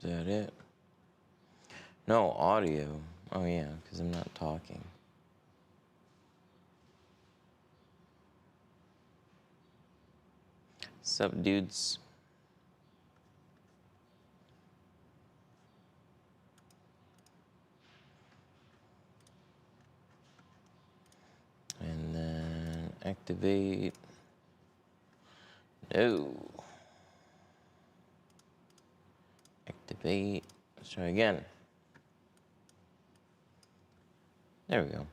that it? No audio. Oh yeah, because I'm not talking. Sup, dudes? And then activate. No. Activate. Let's try again. There we go.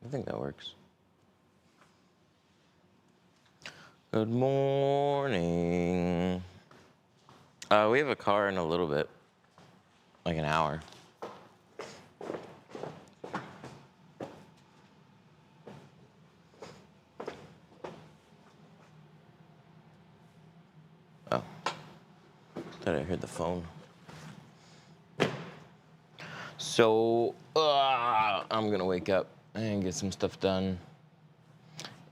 I think that works. Good morning. We have a car in a little bit. Like an hour. Oh. Thought I heard the phone. So, I'm gonna wake up and get some stuff done.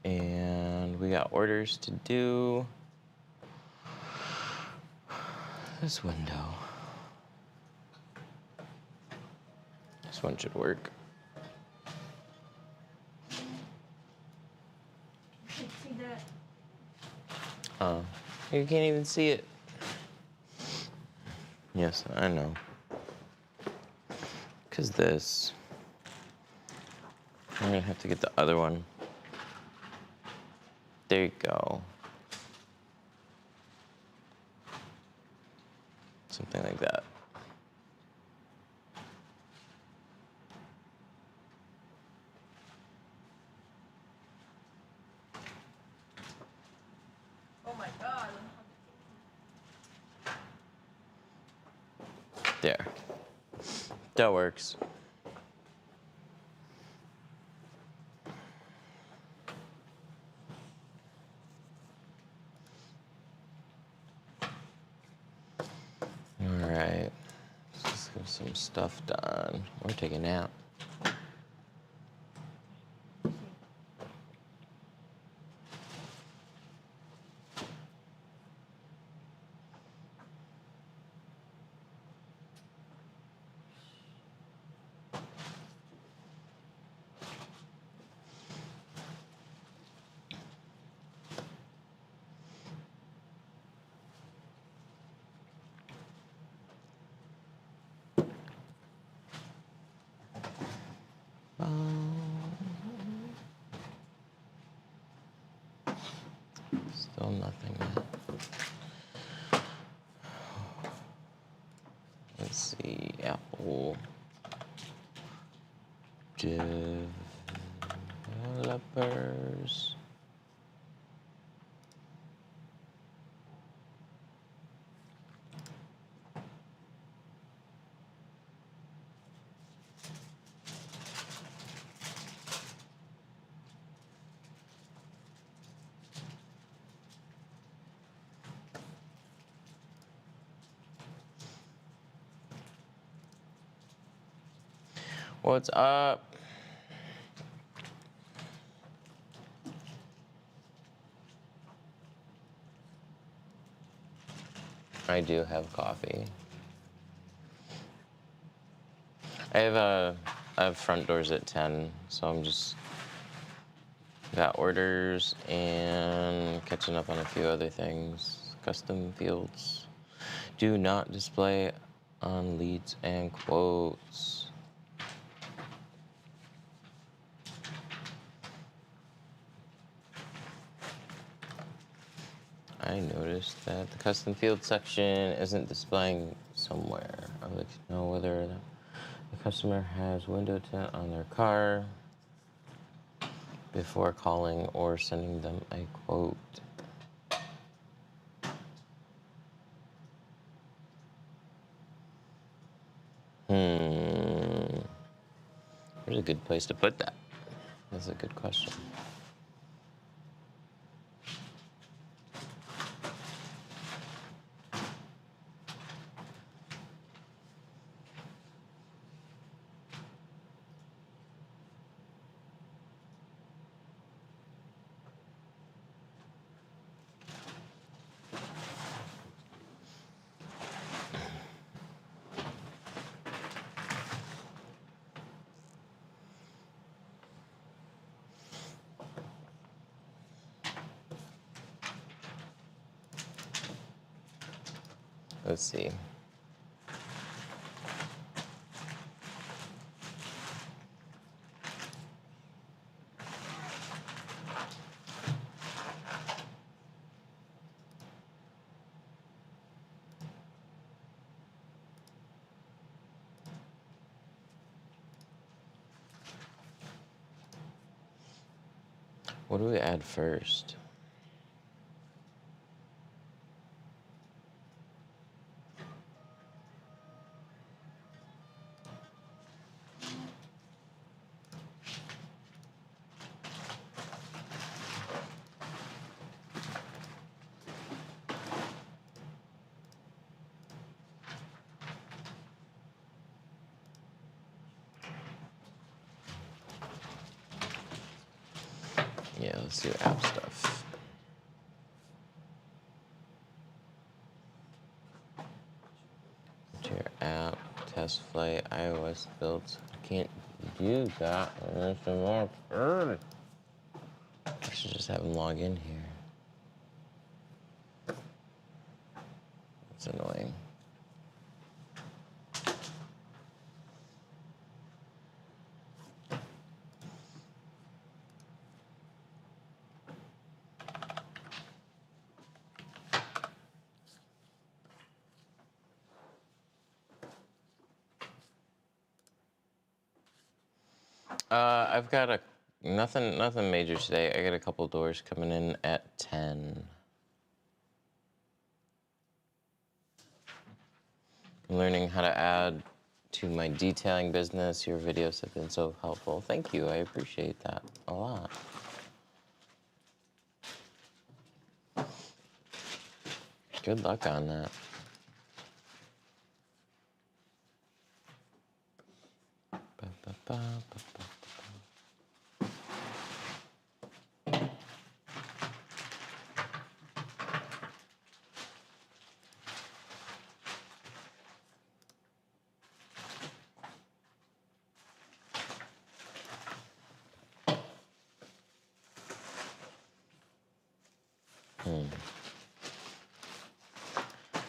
And we got orders to do. This window. This one should work. You can't see that. You can't even see it. Yes, I know. Because this. I'm gonna have to get the other one. There you go. Something like that. Oh my God. There. That works. Alright. Let's get some stuff done. Or take a nap. Still nothing yet. Let's see, Apple developers. What's up? I do have coffee. I have front doors at 10, so I'm just got orders and catching up on a few other things. Custom fields do not display on leads and quotes. I noticed that the custom field section isn't displaying somewhere. I would like to know whether the customer has window tint on their car before calling or sending them a quote. Where's a good place to put that? That's a good question. Let's see. What do we add first? Yeah, let's do app stuff. Your app, test flight, iOS builds. Can't do that unless the more early. I should just have him log in here. That's annoying. I've got nothing major today. I got a couple doors coming in at 10. I'm learning how to add to my detailing business. Your videos have been so helpful. Thank you. I appreciate that a lot. Good luck on that. Ba, ba, ba, ba, ba.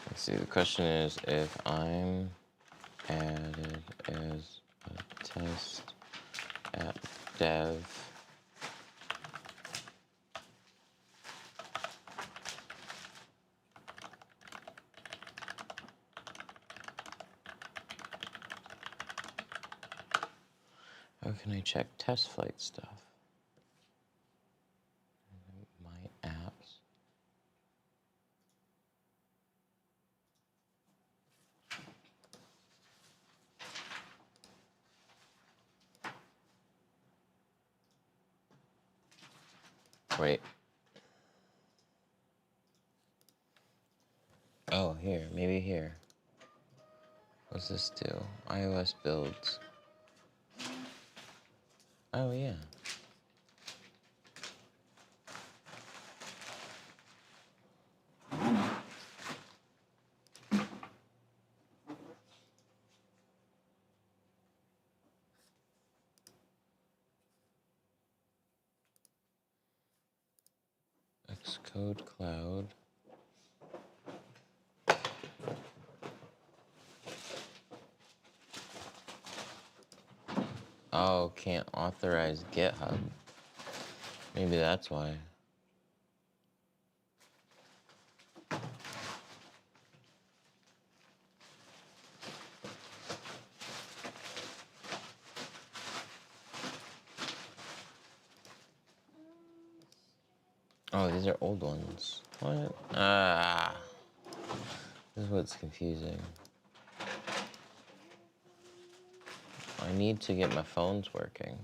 Let's see, the question is if I'm added as a test at dev, how can I check test flight stuff? My apps. Wait. Oh, here, maybe here. What's this do? iOS builds. Oh, yeah. Xcode Cloud. Oh, can't authorize GitHub. Maybe that's why. Oh, these are old ones. What? Ah. This is what's confusing. I need to get my phones working.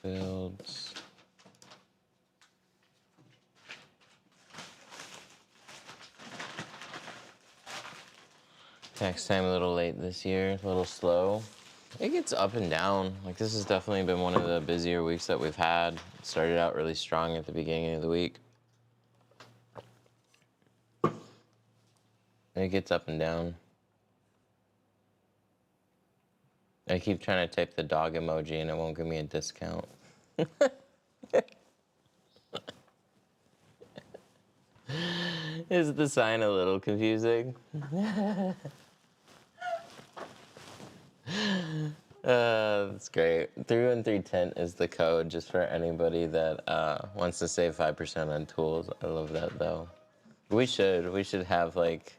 Builds. Tax time a little late this year, a little slow. It gets up and down. Like, this has definitely been one of the busier weeks that we've had. It started out really strong at the beginning of the week. It gets up and down. I keep trying to type the dog emoji and it won't give me a discount. Is the sign a little confusing? That's great. 313 Tint is the code just for anybody that wants to save 5% on tools. I love that though. We should have like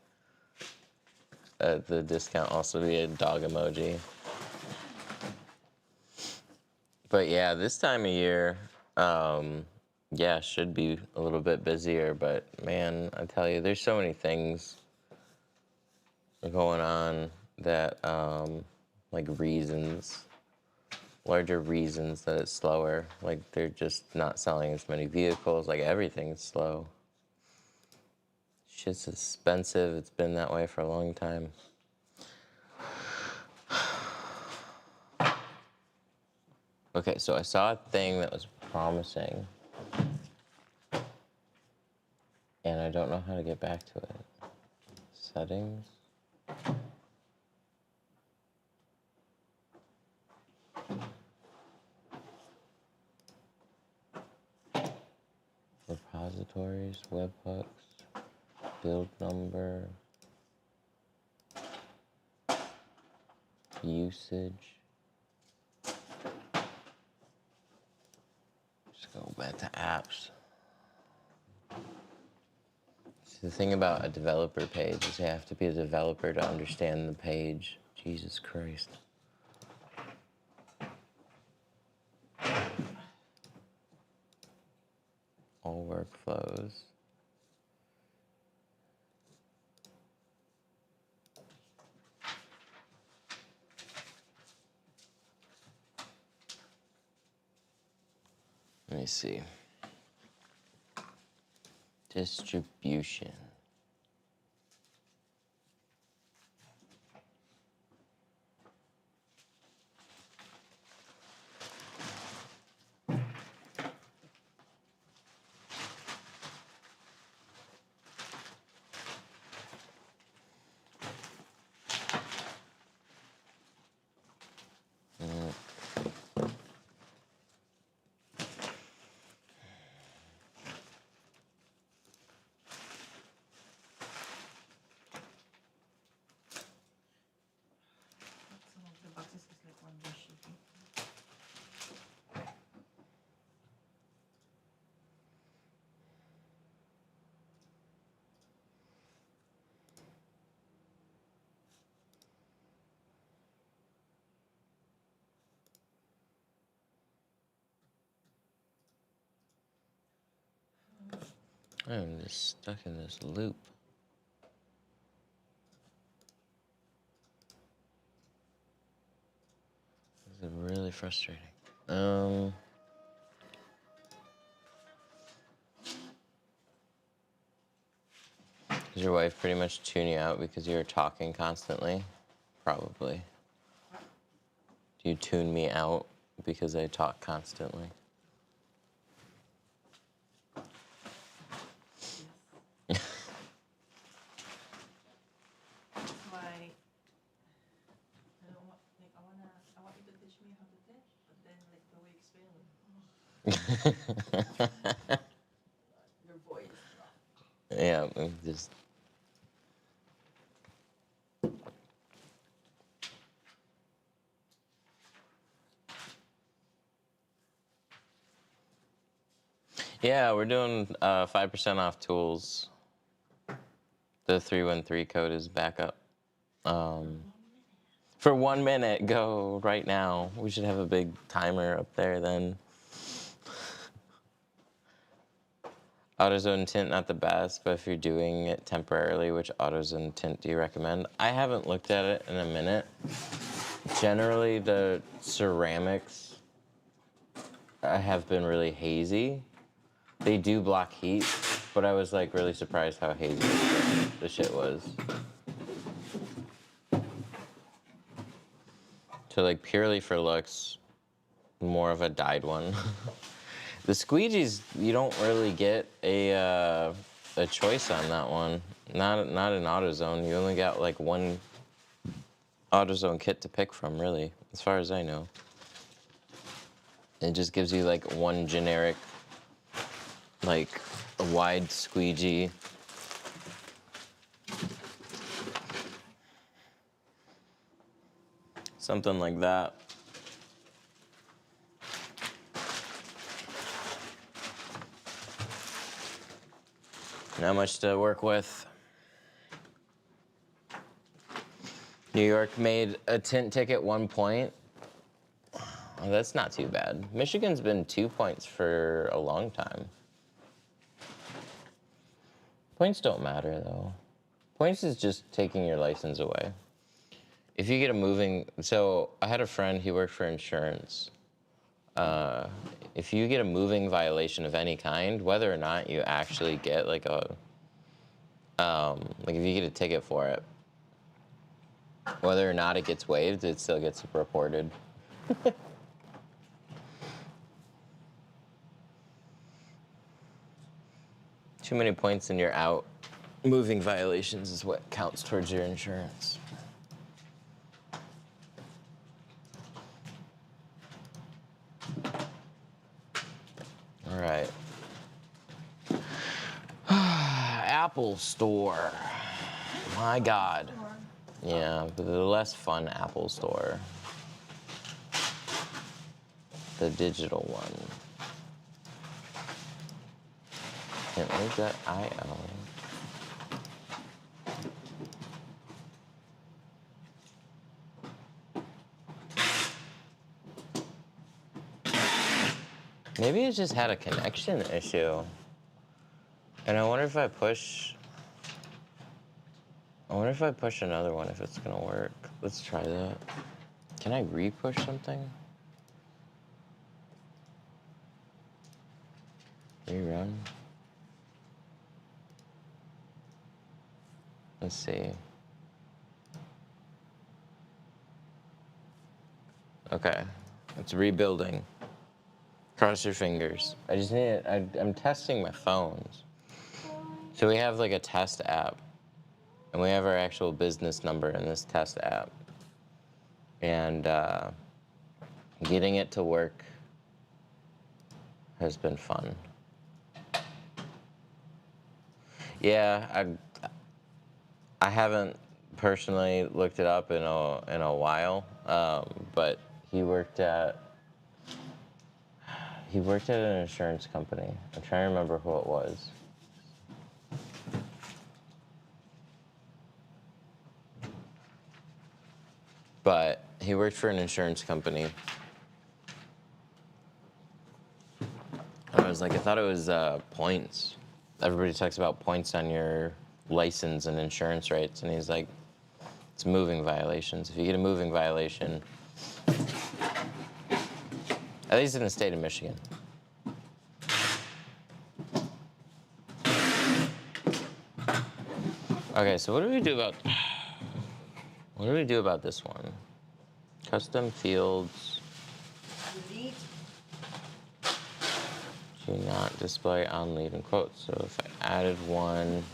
the discount also be a dog emoji. But yeah, this time of year, yeah, should be a little bit busier. But man, I tell you, there's so many things going on that, like larger reasons that it's slower. Like they're just not selling as many vehicles. Like everything's slow. Shit's expensive. It's been that way for a long time. Okay, so I saw a thing that was promising, and I don't know how to get back to it. Settings. Repositories, webhooks, build number, usage. Just go back to apps. See, the thing about a developer page is you have to be a developer to understand the page. Jesus Christ. All workflows. Let me see. Distribution. Some of the boxes is like one Windshield. I'm just stuck in this loop. This is really frustrating. Does your wife pretty much tune you out because you're talking constantly? Probably. Do you tune me out because I talk constantly? Yes. My, I don't want, like, I want you to teach me how to tint, but then, like, the way you explain it, your voice. Yeah, I'm just. Yeah, we're doing 5% off tools. The 313 code is back up. For 1 minute, go right now. We should have a big timer up there then. AutoZone Tint, not the best, but if you're doing it temporarily, which AutoZone Tint do you recommend? I haven't looked at it in a minute. Generally, the ceramics have been really hazy. They do block heat, but I was like really surprised how hazy the shit was. So like purely for looks, more of a dyed one. The squeegees, you don't really get a choice on that one. Not in AutoZone. You only got like one AutoZone kit to pick from, really, as far as I know. It just gives you like one generic, like a wide squeegee. Something like that. Not much to work with. New York made a tint ticket 1 point. Oh, that's not too bad. Michigan's been 2 points for a long time. Points don't matter though. Points is just taking your license away. If you get a moving, so I had a friend, he worked for insurance. If you get a moving violation of any kind, whether or not you actually get like a, like if you get a ticket for it, whether or not it gets waived, it still gets reported. Too many points and you're out. Moving violations is what counts towards your insurance. All right. Apple Store. My God. Yeah, but the less fun Apple Store. The digital one. Can't leave that IO. Maybe it just had a connection issue. And I wonder if I push another one if it's gonna work. Let's try that. Can I re-push something? Rerun? Let's see. Okay, it's rebuilding. Cross your fingers. I just need it. I'm testing my phones. So we have like a test app, and we have our actual business number in this test app. And getting it to work has been fun. Yeah, I haven't personally looked it up in a while, but he worked at an insurance company. I'm trying to remember who it was. But he worked for an insurance company. And I was like, I thought it was points. Everybody talks about points on your license and insurance rates, and he's like, it's moving violations. If you get a moving violation, at least in the state of Michigan. Okay, so what do we do about this one? Custom fields. Delete. Do not display on lead and quotes. So if I added one.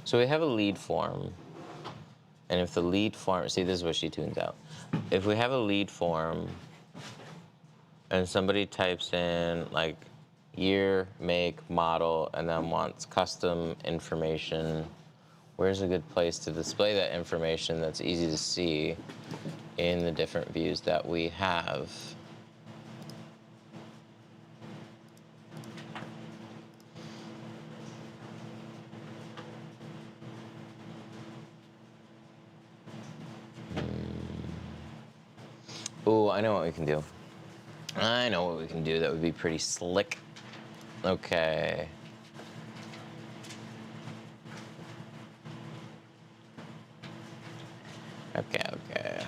So we have a lead form. And if the lead form, see, this is what she tunes out. If we have a lead form and somebody types in like year, make, model, and then wants custom information, where's a good place to display that information that's easy to see in the different views that we have? Ooh, I know what we can do. I know what we can do that would be pretty slick. Okay. Okay.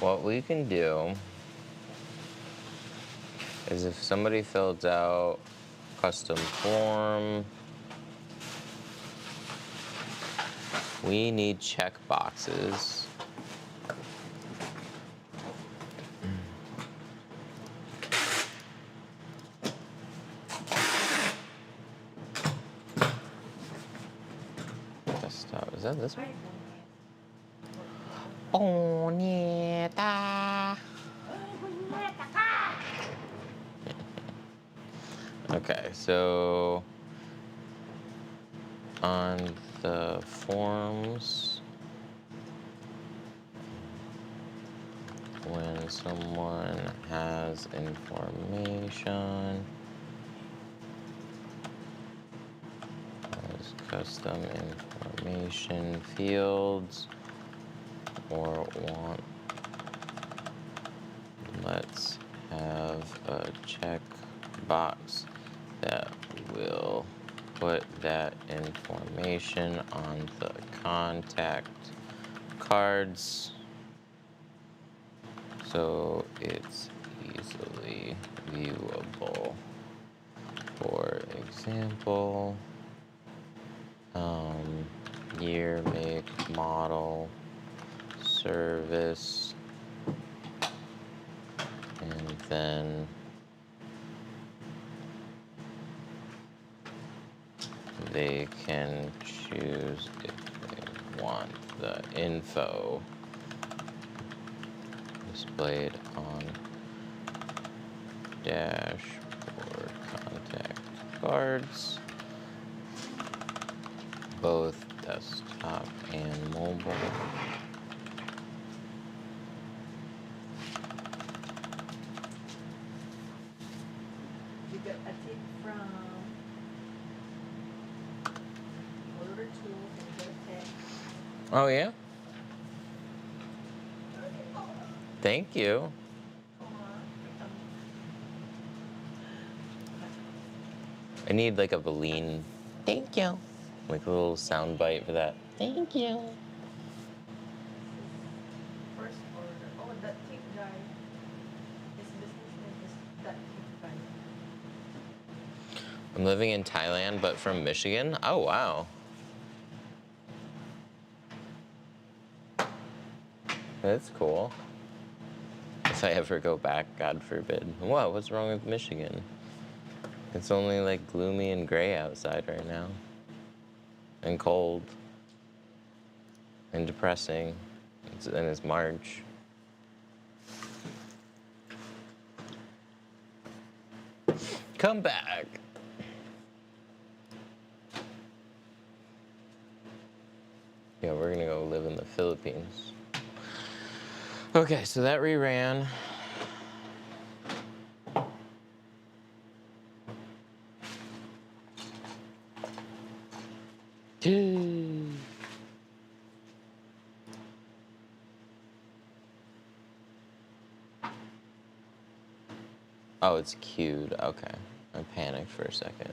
What we can do is if somebody fills out custom form, we need check boxes. Desktop Is that this one? Ay, Ponyeta. punyeta ka! Okay, so on the forms, when someone has information, has custom information fields, or want, let's have a check box that will put that information on the contact cards so it's easily viewable. For example, year, make, model, service, and then they can choose if they want the info displayed on dashboard contact cards, both desktop and mobile. We got a tip from Motor Tools and Tech. Oh yeah? Thank you. I need like a Valine. Thank you. Like a little sound bite for that. Thank you. First order. Oh, that tip guy. His business name is that tip guy. I'm living in Thailand, but from Michigan. Oh wow. That's cool. If I ever go back, God forbid. What? What's wrong with Michigan? It's only like gloomy and gray outside right now. And cold. And depressing. And it's March. Come back. Yeah, we're gonna go live in the Philippines. Okay, so that reran. Oh, it's queued. Okay. I panicked for a second.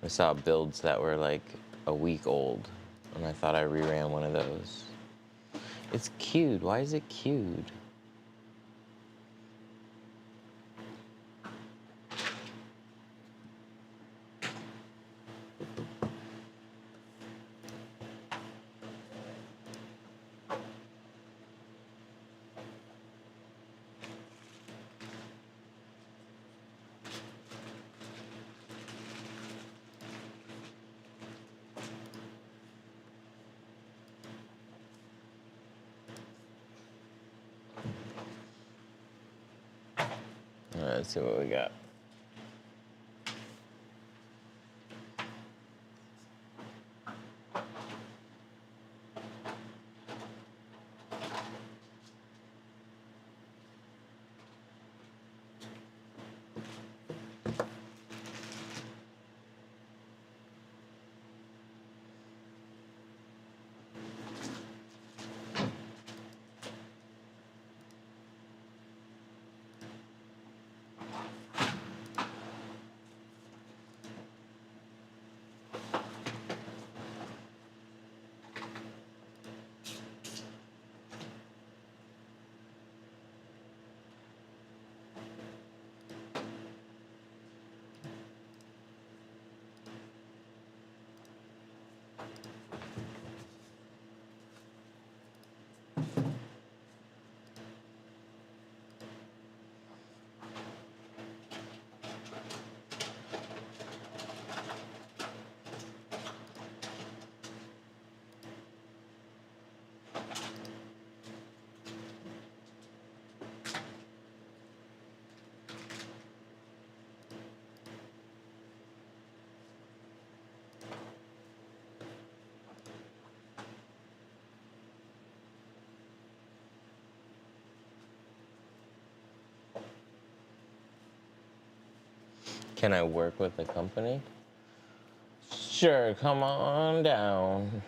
I saw builds that were like a week old, and I thought I reran one of those. It's queued. Why is it queued? All right, let's see what we got. Can I work with the company? Sure, come on down.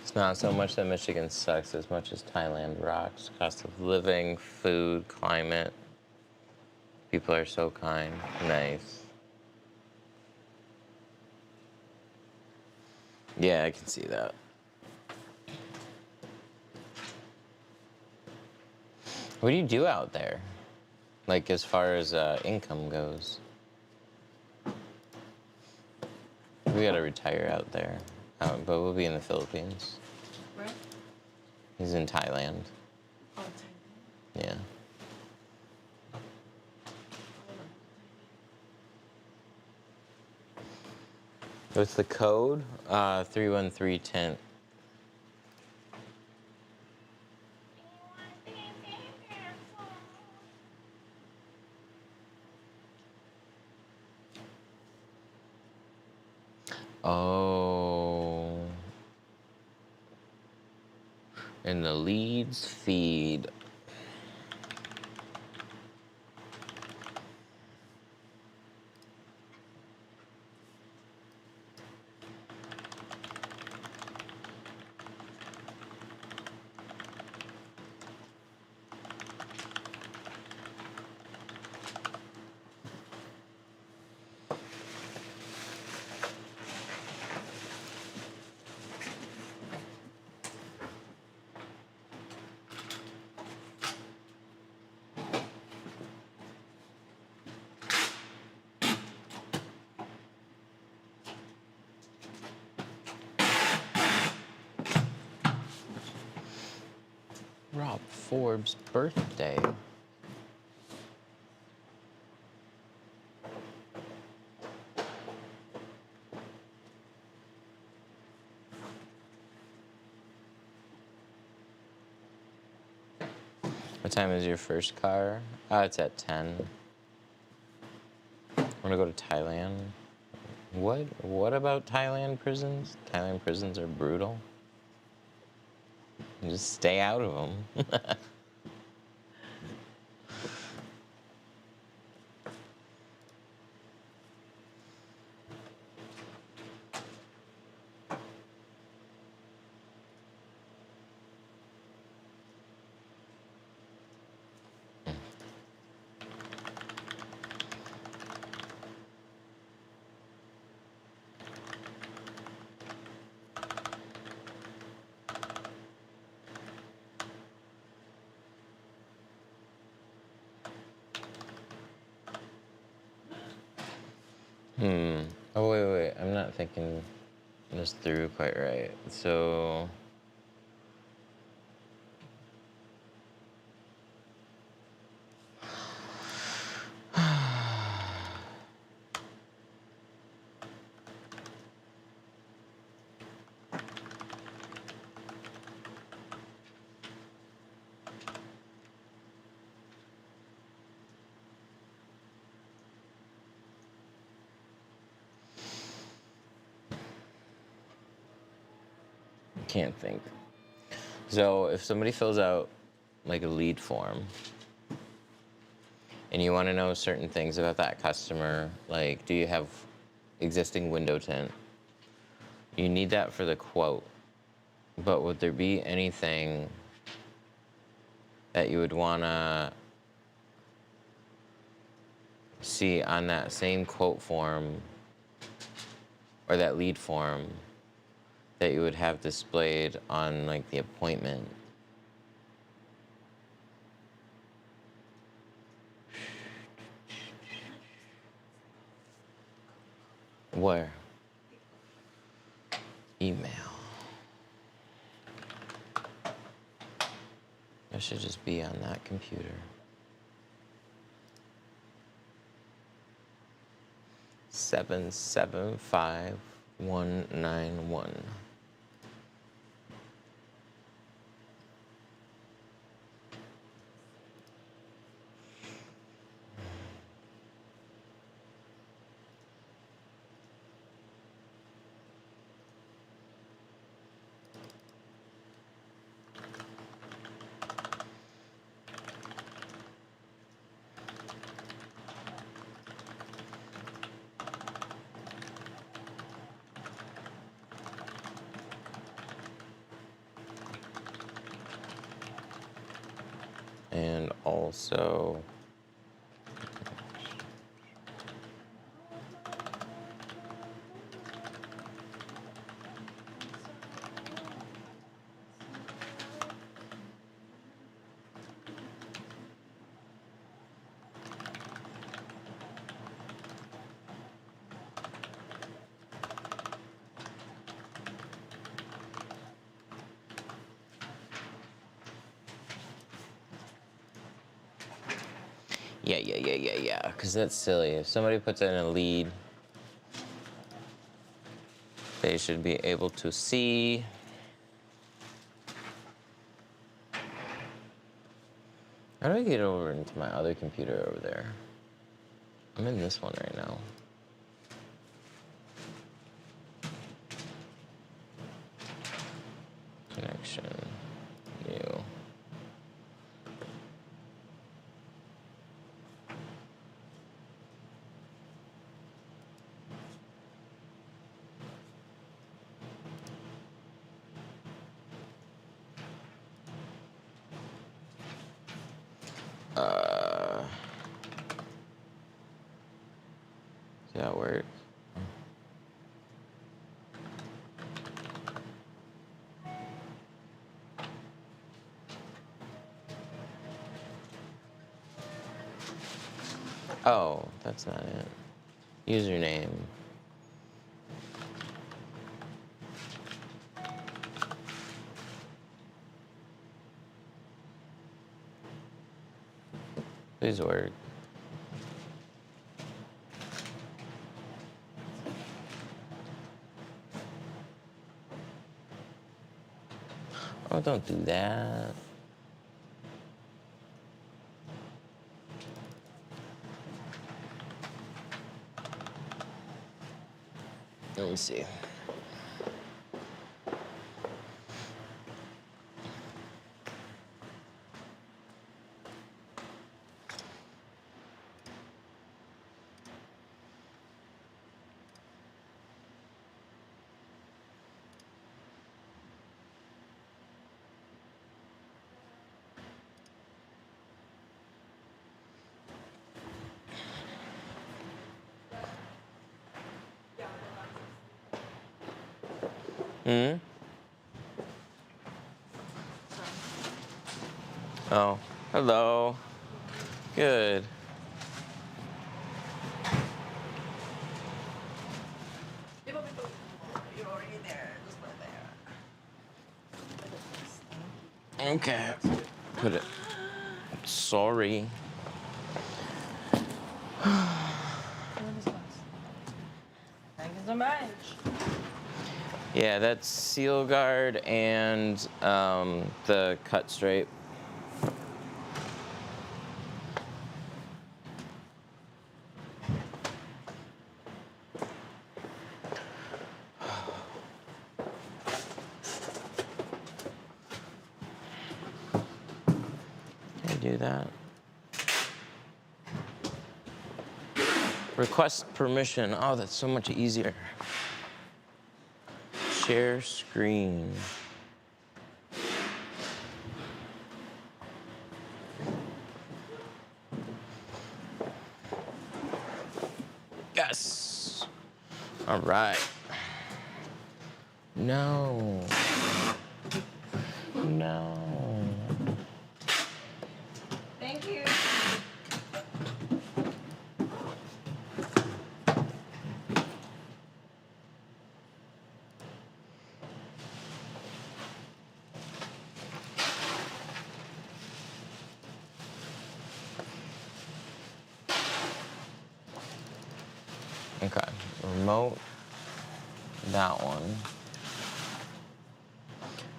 It's not so much that Michigan sucks as much as Thailand rocks. Cost of living, food, climate. People are so kind. Nice. Yeah, I can see that. What do you do out there? Like, as far as income goes? We gotta retire out there. But we'll be in the Philippines. Where? He's in Thailand. Oh, Thailand. Yeah. What's the code? 313 Tint. Oh. And the leads feed. Rob Forbes' birthday. What time is your first car? It's at 10. I want to go to Thailand. What about Thailand prisons? Thailand prisons are brutal. Just stay out of them. Oh, wait. I'm not thinking this through quite right. So... Can't think. So if somebody fills out like a lead form, and you want to know certain things about that customer, like do you have existing window tint? You need that for the quote, but would there be anything that you would want to see on that same quote form or that lead form that you would have displayed on like the appointment? Where? Email. That should just be on that computer. 775191. And also, yeah, because that's silly. If somebody puts in a lead, they should be able to see. How do I get over into my other computer over there? I'm in this one right now. Connection, new. Does that work? Oh, that's not it. Username. Please work. Oh, don't do that. Let me see. Hmm? Oh, hello. Good. You're already there. Just put it there. Okay. Put it. Sorry. Thank you so much. Yeah, that's seal guard and the cut straight. do that? Request permission. Oh, that's so much easier. Share screen. Yes. All right. No. No. Thank you. Okay. Remote. That one.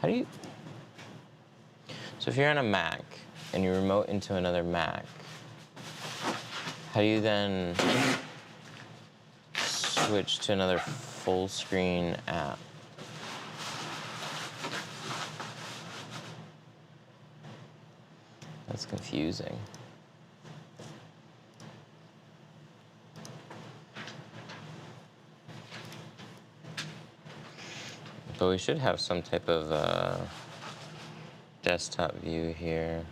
How do you... So if you're on a Mac and you remote into another Mac, how do you then switch to another full screen app? That's confusing. But we should have some type of desktop view here.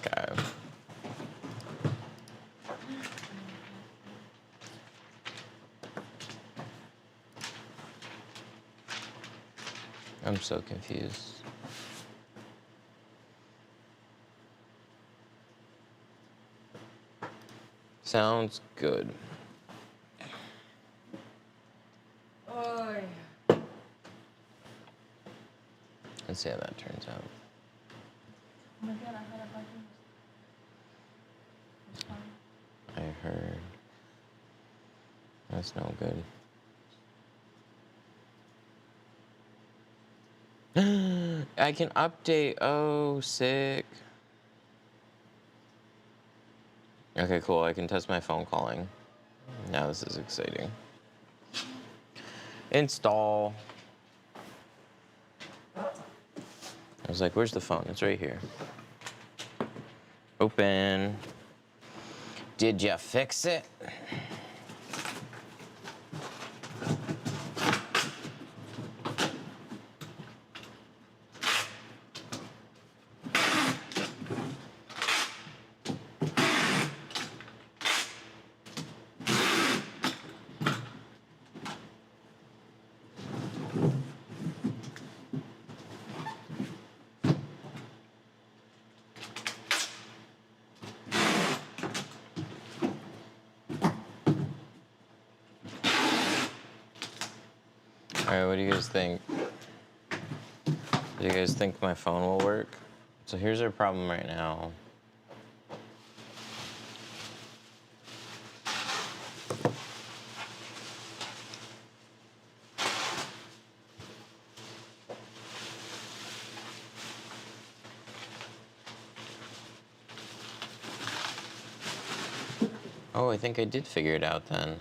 Okay. I'm so confused. Sounds good. Oy. Let's see how that turns out. Oh my God, I had a button. It's fine. I heard. That's no good. I can update. Oh, sick. Okay, cool. I can test my phone calling. Now this is exciting. Install. I was like, where's the phone? It's right here. Open. Did ya fix it? All right, what do you guys think? Do you guys think my phone will work? So here's our problem right now. Oh, I think I did figure it out then.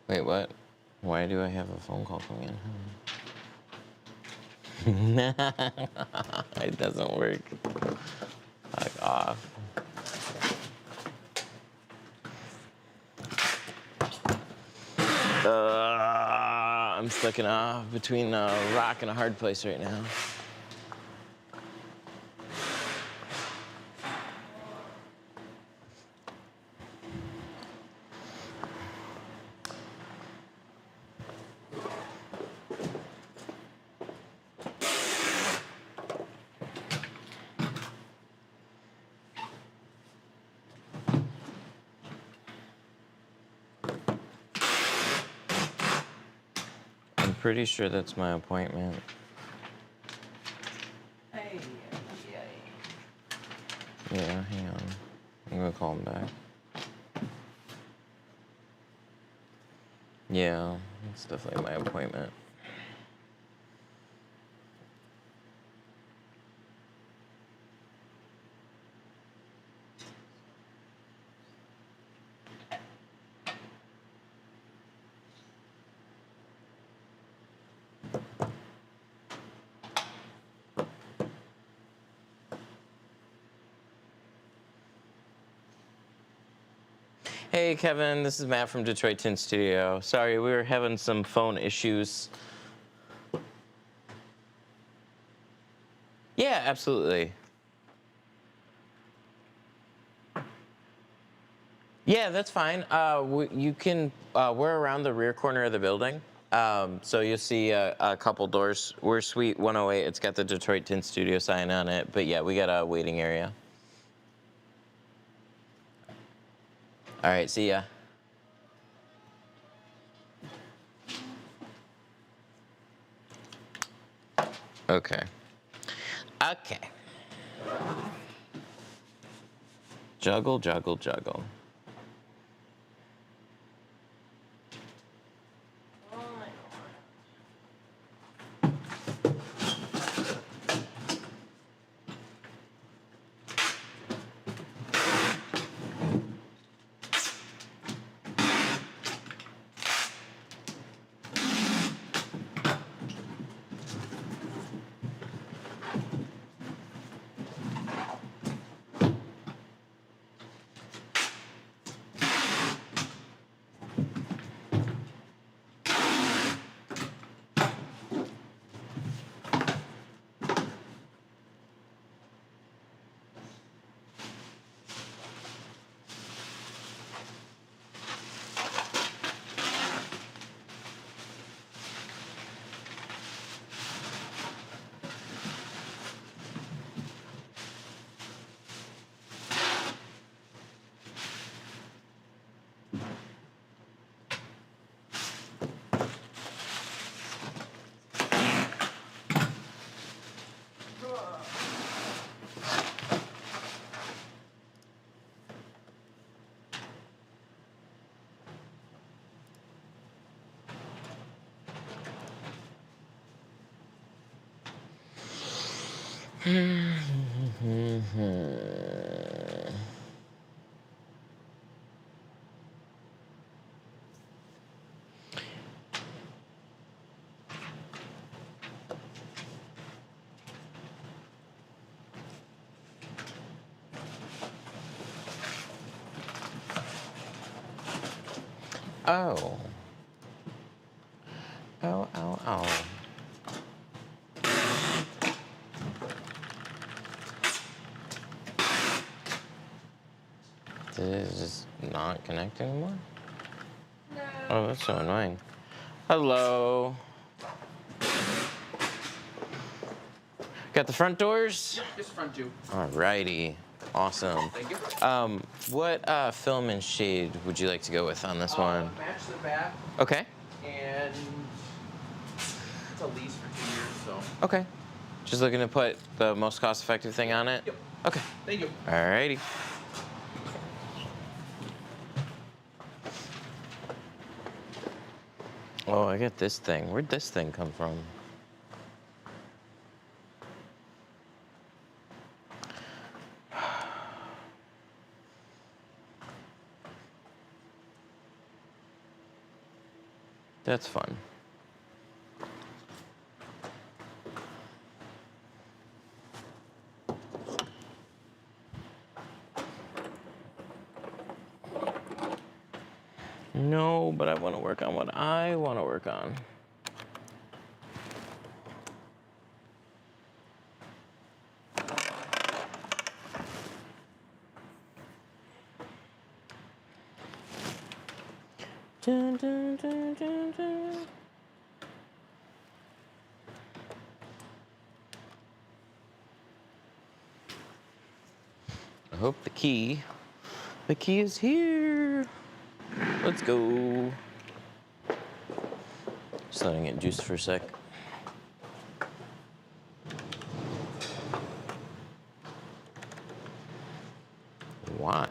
Wait, what? Why do I have a phone call coming in? It doesn't work. Fuck off. I'm stuck in between a rock and a hard place right now. pretty sure that's my appointment. Ay, ay, ay. Yeah, hang on. I'm gonna call him back. Yeah, it's definitely my appointment. Hey Kevin, this is Matt from Detroit Tint Studio. Sorry, we were having some phone issues. Yeah, absolutely. Yeah, that's fine. You can. We're around the rear corner of the building, so you'll see a couple doors. We're Suite 108. It's got the Detroit Tint Studio sign on it. But yeah, we got a waiting area. All right, see ya. Okay. Okay. Juggle, juggle, juggle. Oh my god. Oh. Oh, oh, oh. Did it just not connect anymore? No. Oh, that's so annoying. Hello. Got the front doors? Yep, just front two. Alrighty. Awesome. Thank you. What film and shade would you like to go with on this one? Match the back, Okay. and it's a lease for 2 years, so. Okay. Just looking to put the most cost-effective thing on it? Yep. Okay. Thank you. Alrighty. Oh, I got this thing. Where'd this thing come from? That's fun. No, but I want to work on what I want to work on. Dun, dun, dun, dun, dun. I hope the key is here. Let's go. Just letting it juice for a sec. Why?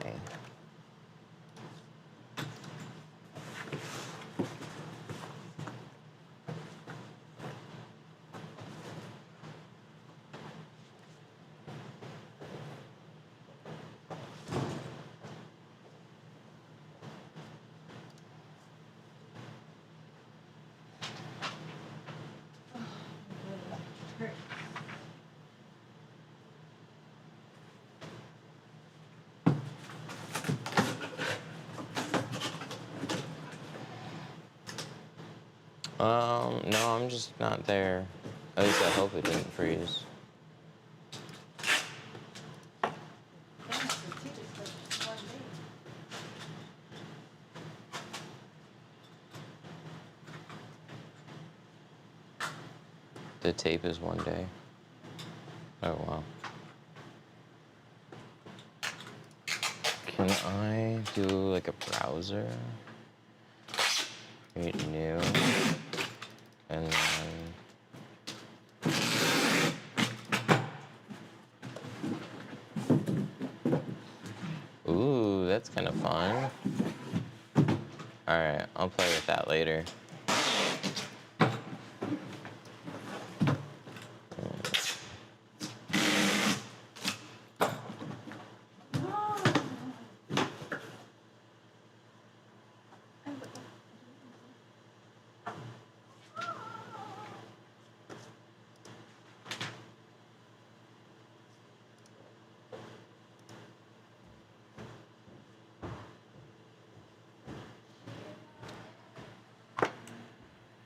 Hurt. No, I'm just not there. At least I hope it didn't freeze. Damn, the tip is like 1 day. The tape is 1 day. Oh, wow. Can I do like a browser? Create new. And then. Ooh, that's kind of fun. Alright, I'll play with that later.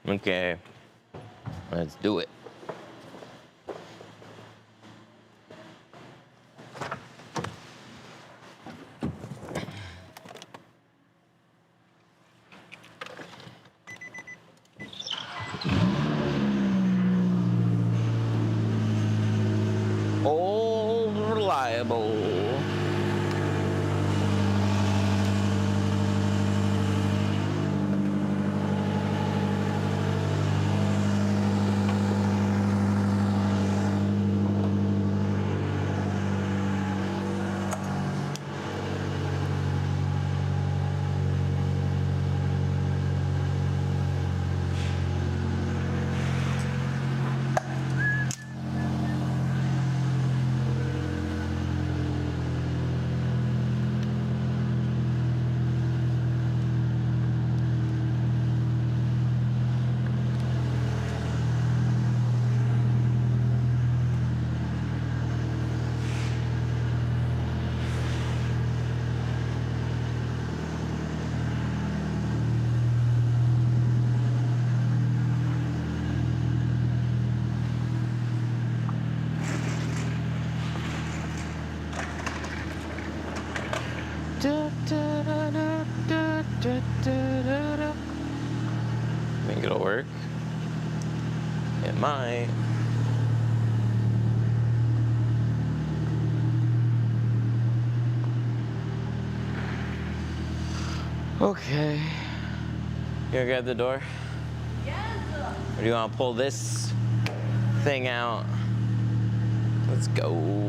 Okay, let's do it. Old reliable. Think it'll work? It might. Okay. You gonna grab the door? Yes! Or do you wanna pull this thing out? Let's go.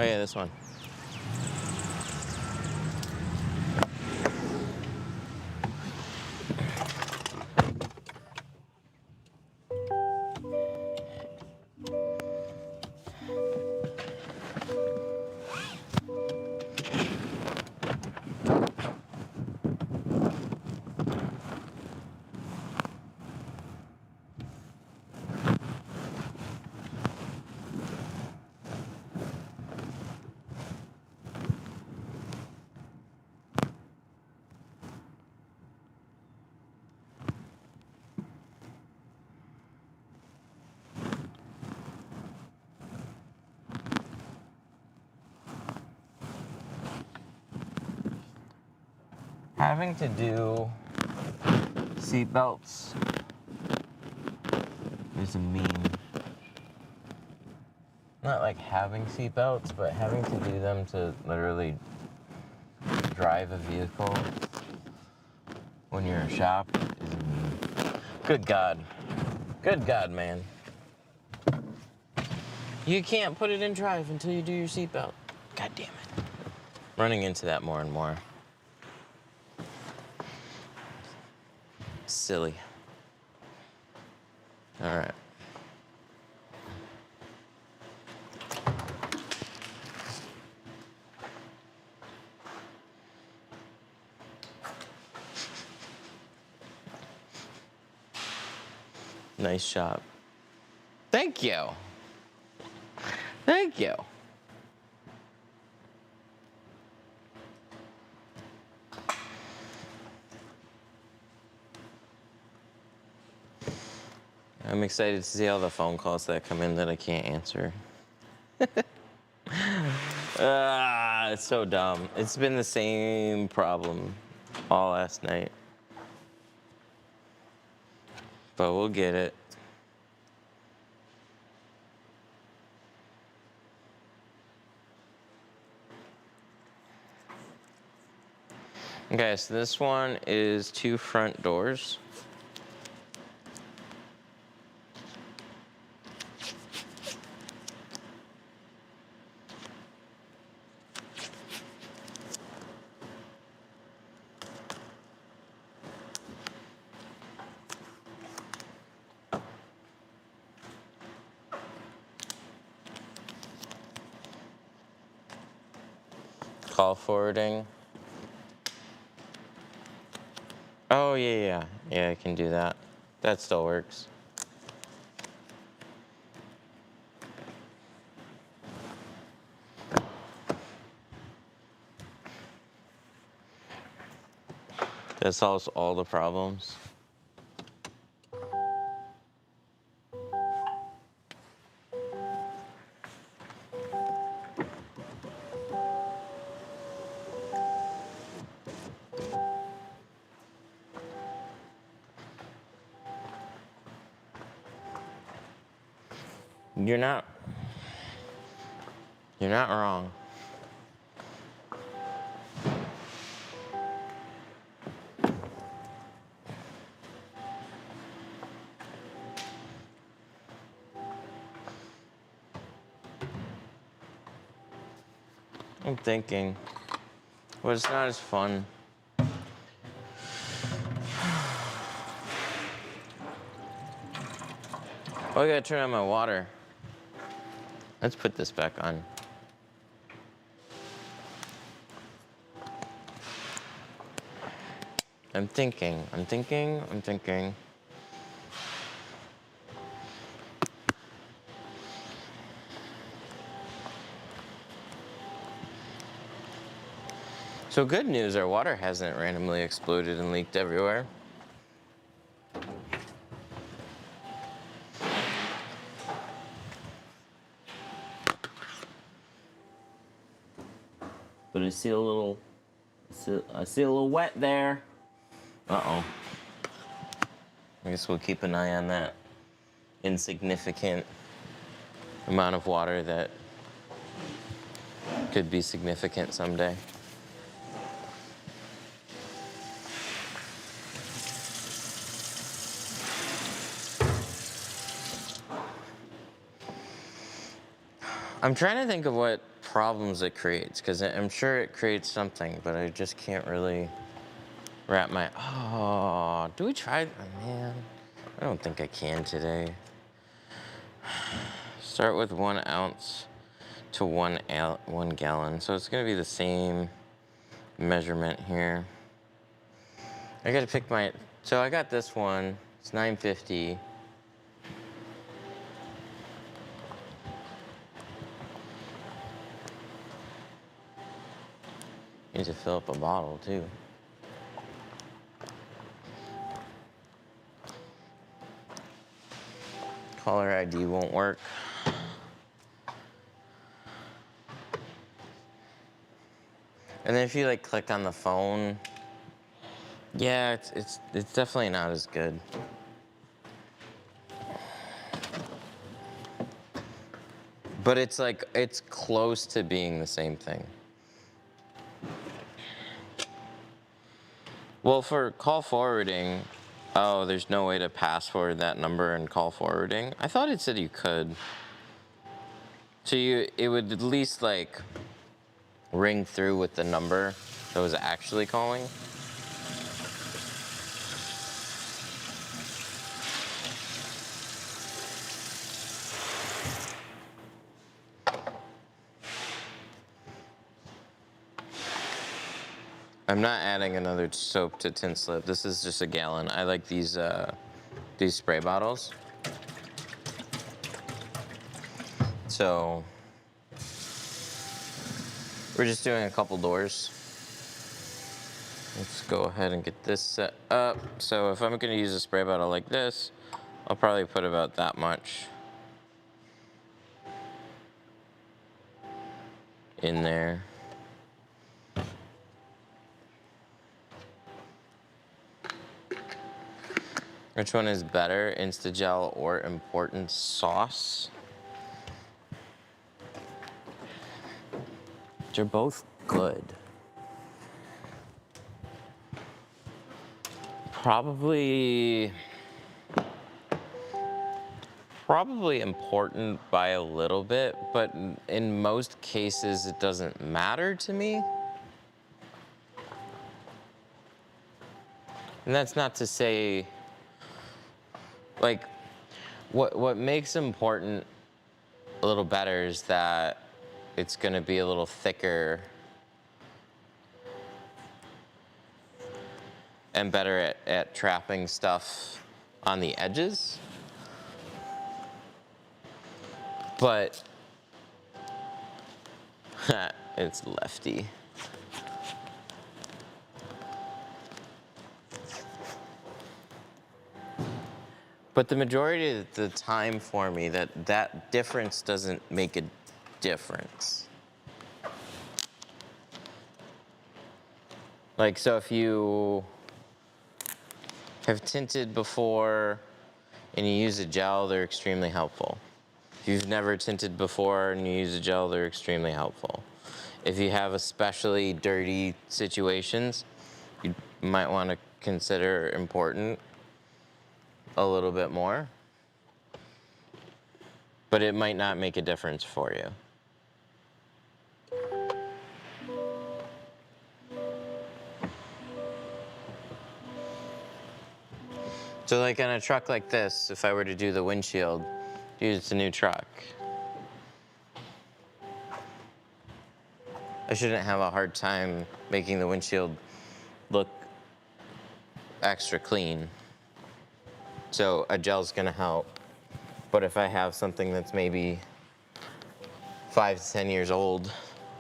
Oh yeah, this one. Having to do seat belts is a meme. Not like having seat belts, but having to do them to literally drive a vehicle when you're in a shop is a meme. Good God. Good God, man. You can't put it in drive until you do your seatbelt. God damn it. Running into that more and more. Silly. All right. Nice shop. Thank you. Thank you. I'm excited to see all the phone calls that come in that I can't answer. It's so dumb. It's been the same problem all last night. But we'll get it. Okay, so this one is 2 front doors. Call forwarding. Oh, yeah. Yeah, I can do that. That still works. That solves all the problems. You're not wrong. I'm thinking, but it's not as fun. Oh, I gotta turn on my water. Let's put this back on. I'm thinking. So good news, our water hasn't randomly exploded and leaked everywhere. But I see a little wet there. Uh-oh. I guess we'll keep an eye on that insignificant amount of water that could be significant someday. I'm trying to think of what problems it creates, because I'm sure it creates something, but I just can't really wrap my, oh, do we try, oh, man, I don't think I can today. Start with 1 ounce to 1 gallon, so it's gonna be the same measurement here. I gotta pick my, so I got this one, it's 950. Need to fill up a bottle too. Caller ID won't work. And then if you like click on the phone, yeah, it's definitely not as good. But it's like, it's close to being the same thing. Well, for call forwarding, oh, there's no way to pass forward that number in call forwarding. I thought it said you could. So it would at least like ring through with the number that was actually calling. I'm not adding another soap to Tint Slip. This is just a gallon. I like these spray bottles. So we're just doing a couple doors. Let's go ahead and get this set up. So if I'm gonna use a spray bottle like this, I'll probably put about that much in there. Which one is better, Instagel or Important Sauce? They're both good. Probably Important by a little bit, but in most cases it doesn't matter to me. And that's not to say, like, what makes Important a little better is that it's gonna be a little thicker and better at trapping stuff on the edges. But it's lefty. But the majority of the time for me, that difference doesn't make a difference. Like, so if you have tinted before and you use a gel, they're extremely helpful. If you've never tinted before and you use a gel, they're extremely helpful. If you have especially dirty situations, you might want to consider Important a little bit more, but it might not make a difference for you. So like in a truck like this, if I were to do the windshield, it's a new truck, I shouldn't have a hard time making the windshield look extra clean. So a gel's gonna help. But if I have something that's maybe 5 to 10 years old,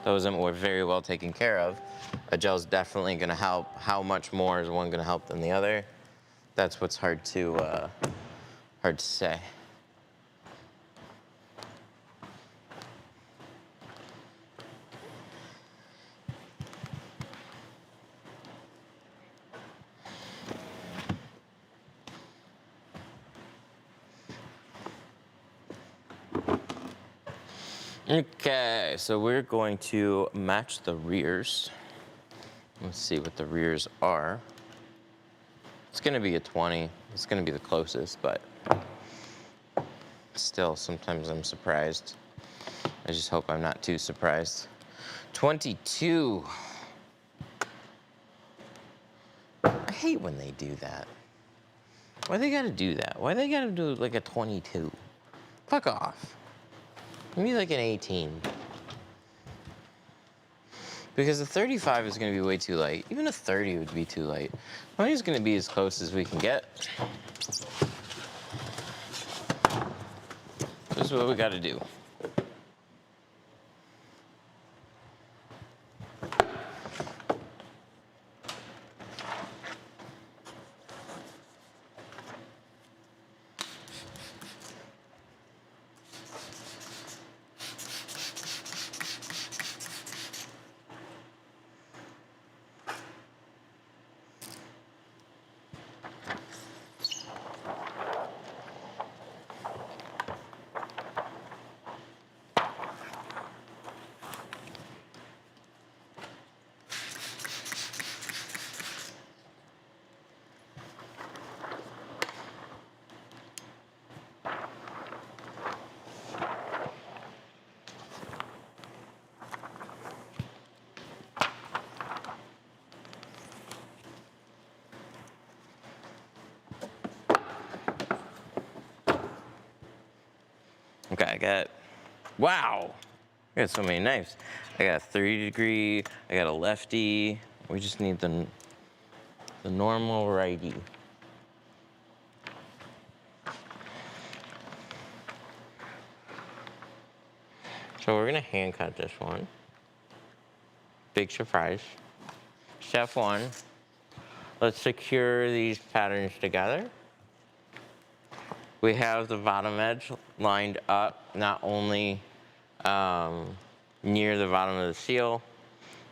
that wasn't very well taken care of, a gel's definitely gonna help. How much more is one gonna help than the other? That's what's hard to say. Okay, so we're going to match the rears. Let's see what the rears are. It's gonna be a 20. It's gonna be the closest, but still, sometimes I'm surprised. I just hope I'm not too surprised. 22. I hate when they do that. Why they gotta do that? Why they gotta do like a 22? Fuck off. Give me like an 18. Because a 35 is gonna be way too light. Even a 30 would be too light. 20 is gonna be as close as we can get. This is what we gotta do. Okay, I got, wow, I got so many knives. I got a 30-degree, I got a lefty. We just need the normal righty. So we're gonna hand cut this one. Big surprise. Step one, let's secure these patterns together. We have the bottom edge lined up, not only near the bottom of the seal,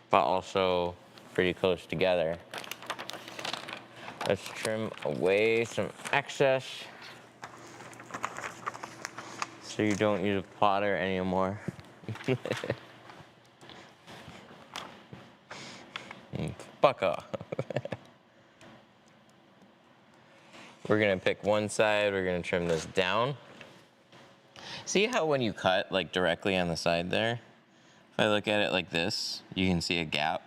but also pretty close together. Let's trim away some excess so you don't use a plotter anymore. Fuck off. We're gonna pick one side, we're gonna trim this down. See how when you cut like directly on the side there, if I look at it like this, you can see a gap.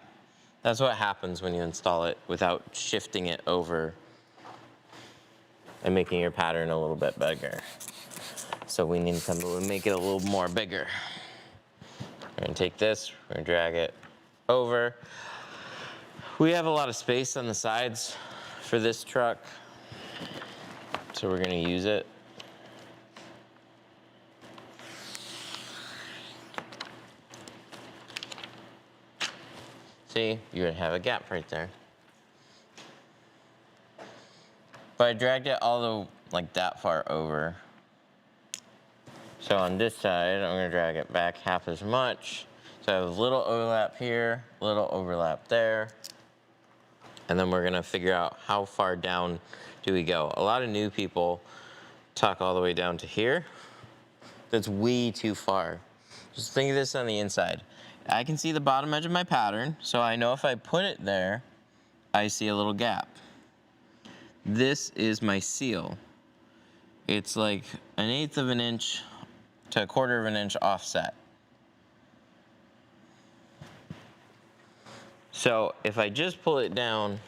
That's what happens when you install it without shifting it over and making your pattern a little bit bigger. So we need to make it a little more bigger. We're gonna take this, we're gonna drag it over. We have a lot of space on the sides for this truck, so we're gonna use it. See, you're gonna have a gap right there. But I dragged it all the, like that far over. So on this side, I'm gonna drag it back half as much. So I have a little overlap here, a little overlap there. And then we're gonna figure out how far down do we go. A lot of new people tuck all the way down to here. That's way too far. Just think of this on the inside. I can see the bottom edge of my pattern, so I know if I put it there, I see a little gap. This is my seal. It's like 1/8 of an inch to 1/4 of an inch offset. So if I just pull it down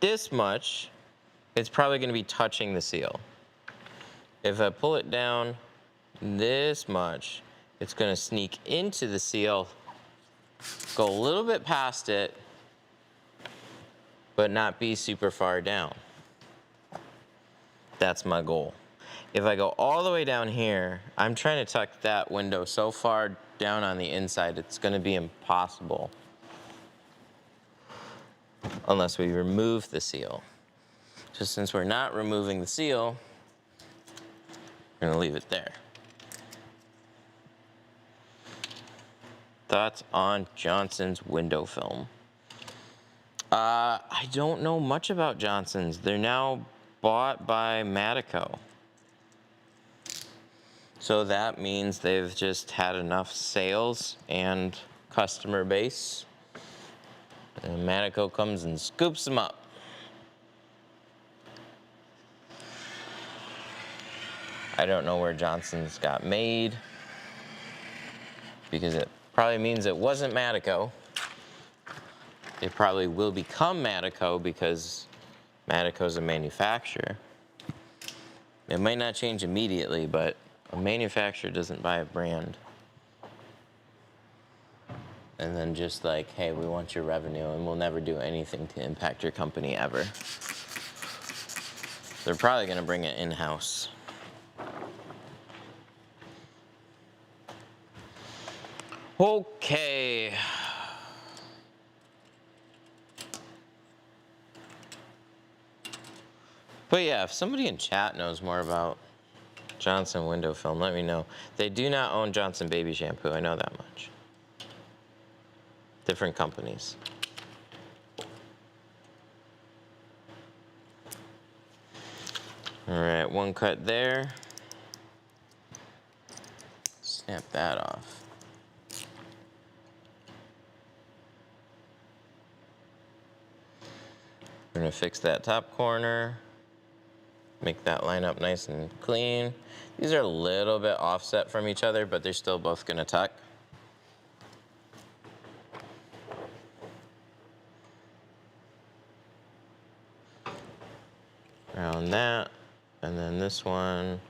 this much, it's probably gonna be touching the seal. If I pull it down this much, it's gonna sneak into the seal, go a little bit past it, but not be super far down. That's my goal. If I go all the way down here, I'm trying to tuck that window so far down on the inside, it's gonna be impossible. Unless we remove the seal. So since we're not removing the seal, we're gonna leave it there. Thoughts on Johnson's window film? I don't know much about Johnson's. They're now bought by Matico. So that means they've just had enough sales and customer base. And Matico comes and scoops them up. I don't know where Johnson's got made. because it probably means it wasn't Matico. It probably will become Matico because Matico's a manufacturer. It might not change immediately, but a manufacturer doesn't buy a brand and then just like, hey, we want your revenue and we'll never do anything to impact your company ever. They're probably gonna bring it in-house. Okay. But yeah, if somebody in chat knows more about Johnson window film, let me know. They do not own Johnson baby shampoo, I know that much. Different companies. All right, one cut there. Snap that off. We're gonna fix that top corner. Make that line up nice and clean. These are a little bit offset from each other, but they're still both gonna tuck. Around that, and then this one.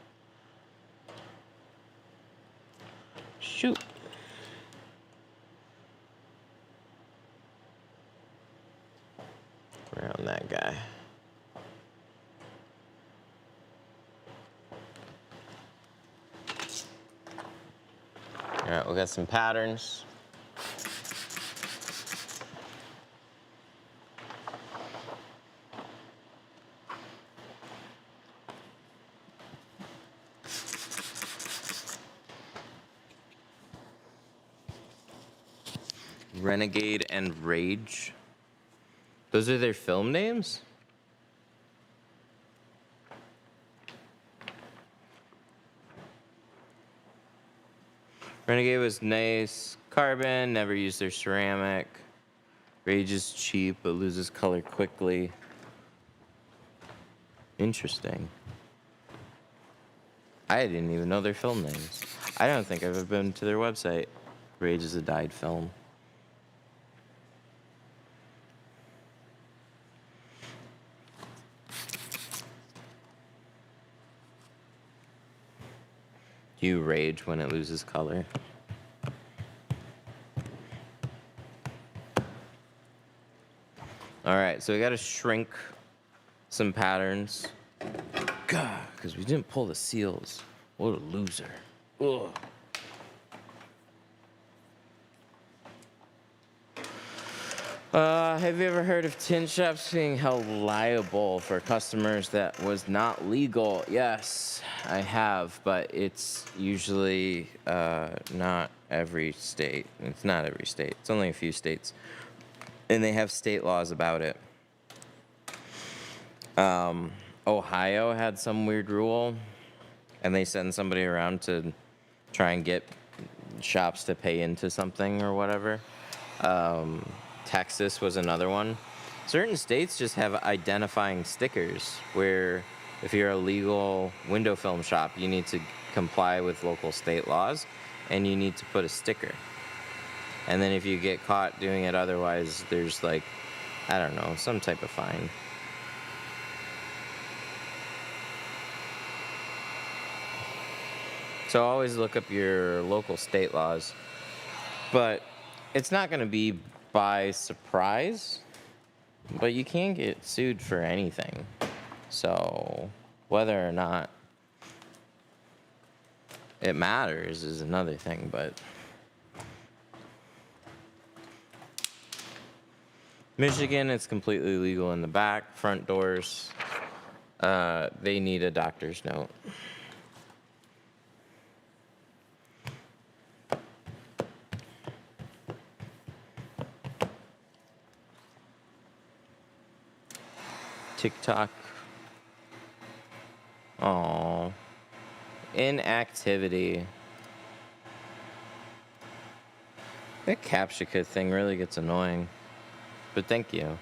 Shoot. Around that guy. All right, we got some patterns. Renegade and Rage. Those are their film names? Renegade was nice. Carbon, never used their ceramic. Rage is cheap, but loses color quickly. Interesting. I didn't even know their film names. I don't think I've ever been to their website. Rage is a dyed film. Do you rage when it loses color? All right, so we gotta shrink some patterns. God, because we didn't pull the seals. What a loser. Ugh. Have you ever heard of tint shops being held liable for customers that was not legal? Yes, I have, but it's usually not every state. It's not every state. It's only a few states. And they have state laws about it. Ohio had some weird rule, and they send somebody around to try and get shops to pay into something or whatever. Texas was another one. Certain states just have identifying stickers where if you're a legal window film shop, you need to comply with local state laws and you need to put a sticker. And then if you get caught doing it otherwise, there's like, I don't know, some type of fine. So always look up your local state laws. But it's not going to be by surprise, but you can get sued for anything. So whether or not it matters is another thing, but Michigan, it's completely legal in the back. Front doors, they need a doctor's note. TikTok. Aww. Inactivity. That Captcha thing really gets annoying. But thank you.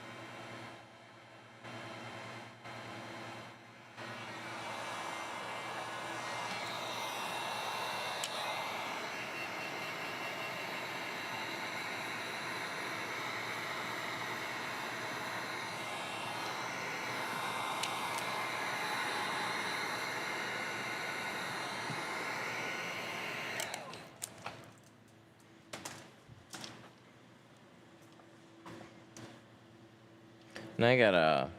And I gotta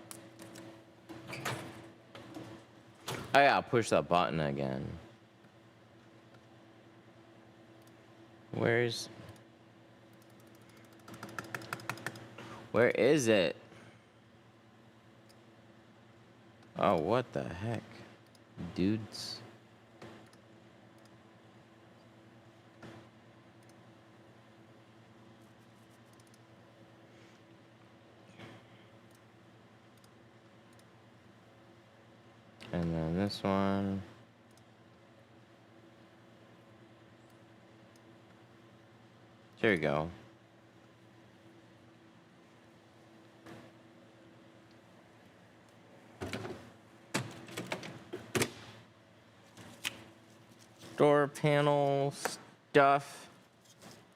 push that button again. Where is it? Oh, what the heck, dudes. And then this one. There you go. Door panel stuff.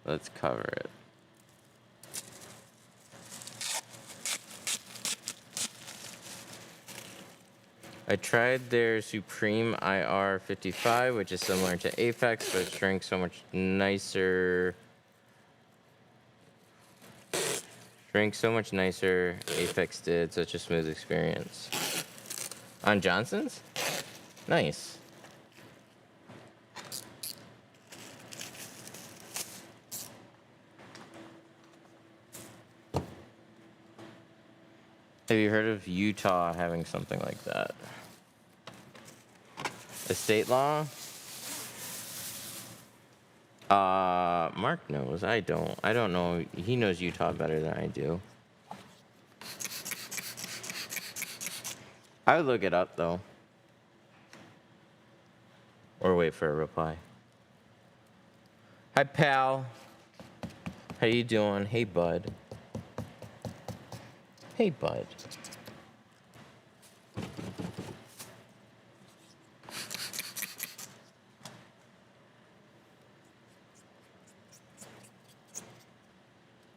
Let's cover it. I tried their Supreme IR55, which is similar to Apex, but it shrinks so much nicer. Apex did, such a smooth experience. On Johnson's? Nice. Have you heard of Utah having something like that? Estate law? Mark knows. I don't. I don't know. He knows Utah better than I do. I would look it up, though. Or wait for a reply. Hi, pal. How you doing? Hey, bud. Hey, bud.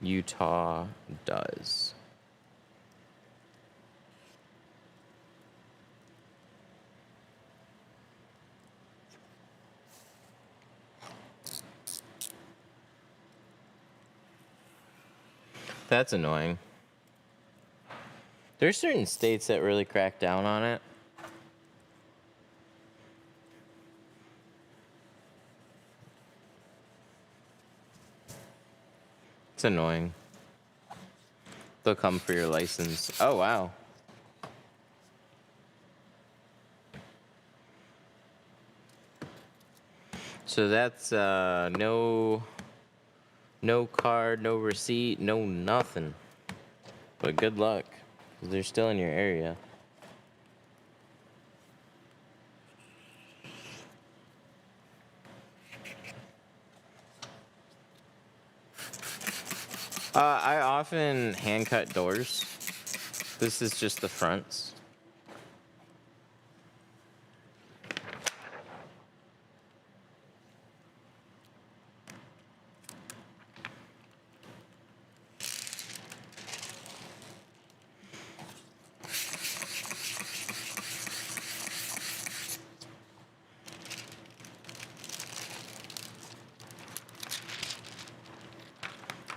Utah does. That's annoying. There's certain states that really crack down on it. It's annoying. They'll come for your license. Oh, wow. So that's no card, no receipt, no nothing. But good luck, 'cause they're still in your area. I often hand cut doors. This is just the fronts.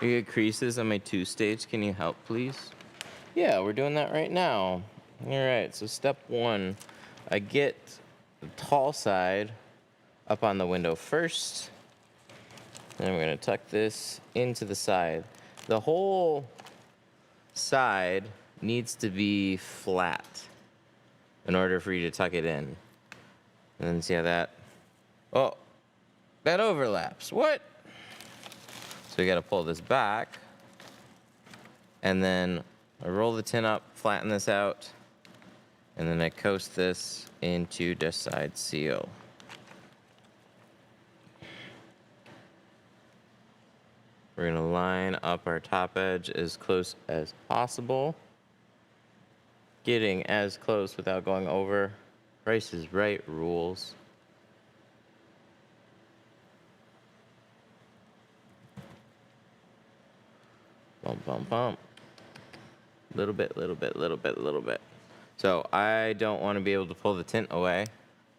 I get creases on my 2-stage. Can you help, please? Yeah, we're doing that right now. All right, so step 1, I get the tall side up on the window first. Then we're gonna tuck this into the side. The whole side needs to be flat in order for you to tuck it in. And then see how that, oh, that overlaps. What? So we gotta pull this back, and then I roll the tin up, flatten this out, and then I coast this into the side seal. We're gonna line up our top edge as close as possible. Getting as close without going over. Price is Right rules. Bump, bump, bump. Little bit, little bit, little bit, little bit. So I don't want to be able to pull the tint away,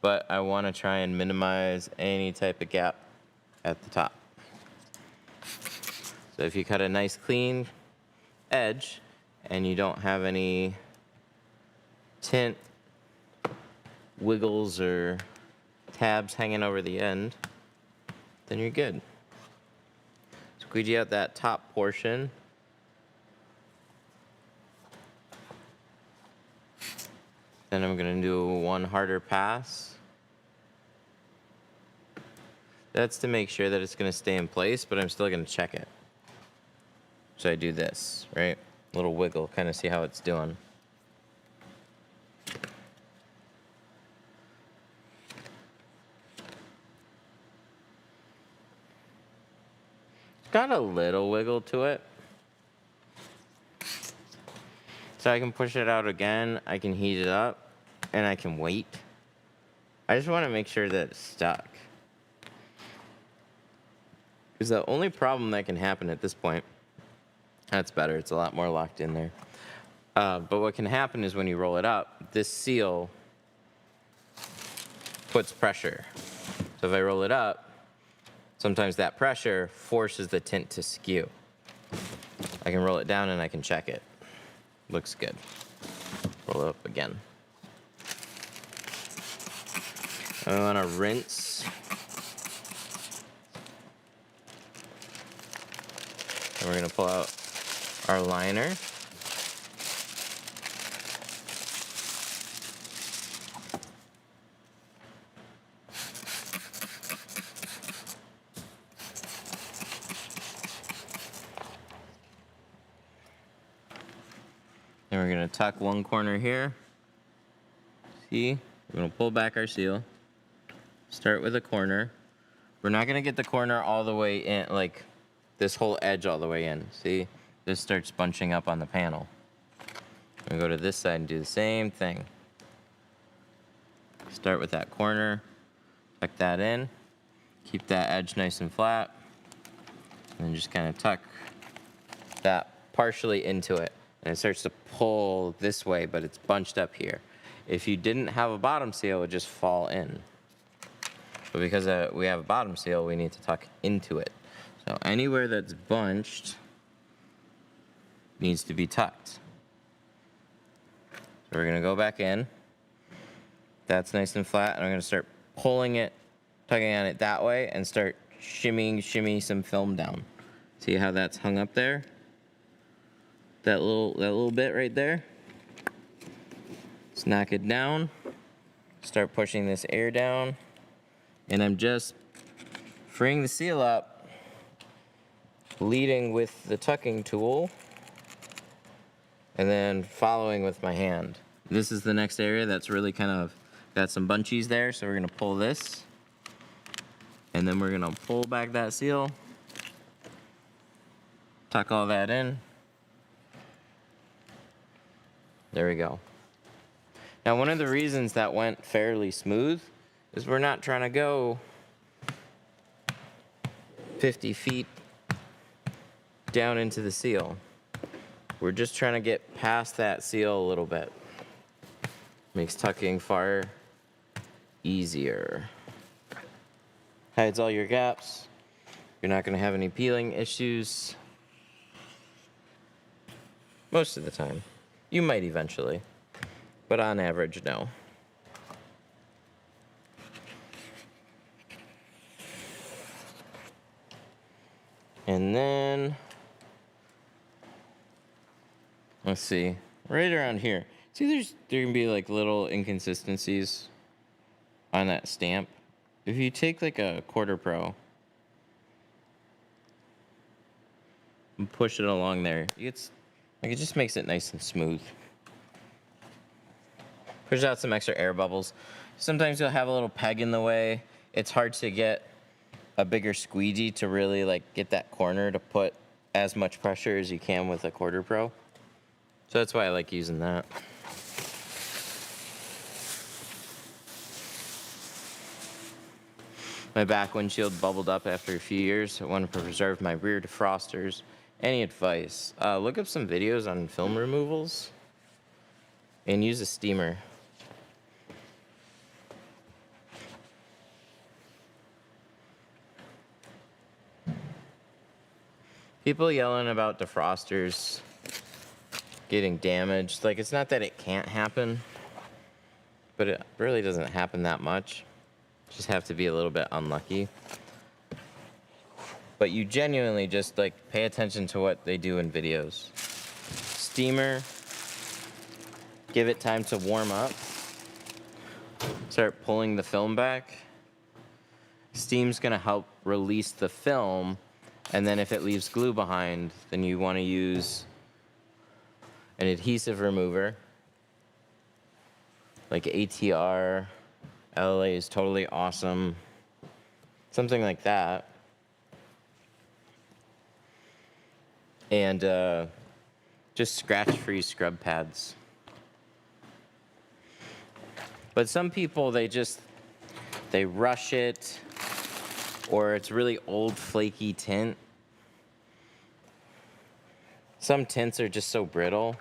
but I want to try and minimize any type of gap at the top. So if you cut a nice clean edge, and you don't have any tint wiggles or tabs hanging over the end, then you're good. Squeegee out that top portion. Then I'm gonna do one harder pass. That's to make sure that it's gonna stay in place, but I'm still gonna check it. So I do this, right? Little wiggle, kind of see how it's doing. It's got a little wiggle to it. So I can push it out again, I can heat it up, and I can wait. I just want to make sure that it's stuck. Because the only problem that can happen at this point, that's better, it's a lot more locked in there. But what can happen is when you roll it up, this seal puts pressure. So if I roll it up, sometimes that pressure forces the tint to skew. I can roll it down and I can check it. Looks good. Roll it up again. I want to rinse. And we're going to pull out our liner. Then we're going to tuck one corner here. See? We're going to pull back our seal. Start with a corner. We're not going to get the corner all the way in, like this whole edge all the way in. See? This starts bunching up on the panel. I'm going to go to this side and do the same thing. Start with that corner. Tuck that in. Keep that edge nice and flat. And then just kind of tuck that partially into it. And it starts to pull this way, but it's bunched up here. If you didn't have a bottom seal, it would just fall in. But because we have a bottom seal, we need to tuck into it. So anywhere that's bunched needs to be tucked. So we're gonna go back in. That's nice and flat, and I'm gonna start pulling it, tugging on it that way, and start shimmy some film down. See how that's hung up there? That little bit right there. Let's knock it down. Start pushing this air down. And I'm just freeing the seal up, leading with the tucking tool, and then following with my hand. This is the next area that's really kind of got some bunchies there, so we're gonna pull this, and then we're gonna pull back that seal, tuck all that in. There we go. Now, one of the reasons that went fairly smooth is we're not trying to go 50 feet down into the seal. We're just trying to get past that seal a little bit. Makes tucking far easier. Hides all your gaps. You're not going to have any peeling issues. Most of the time. You might eventually, but on average, no. And then, let's see, right around here. See, there can be like little inconsistencies on that stamp. If you take like a quarter pro and push it along there, it just makes it nice and smooth. Push out some extra air bubbles. Sometimes you'll have a little peg in the way. It's hard to get a bigger squeegee to really like get that corner to put as much pressure as you can with a quarter pro. So that's why I like using that. My back windshield bubbled up after a few years. I wanted to preserve my rear defrosters. Any advice? Look up some videos on film removals and use a steamer. People yelling about defrosters. getting damaged. Like, it's not that it can't happen, but it really doesn't happen that much. Just have to be a little bit unlucky. But you genuinely just like pay attention to what they do in videos. Steamer, give it time to warm up. Start pulling the film back. Steam's gonna help release the film, and then if it leaves glue behind, then you want to use an adhesive remover. Like ATR, LA is totally awesome. Something like that. And just scratch-free scrub pads. But some people, they rush it, or it's really old flaky tint. Some tints are just so brittle.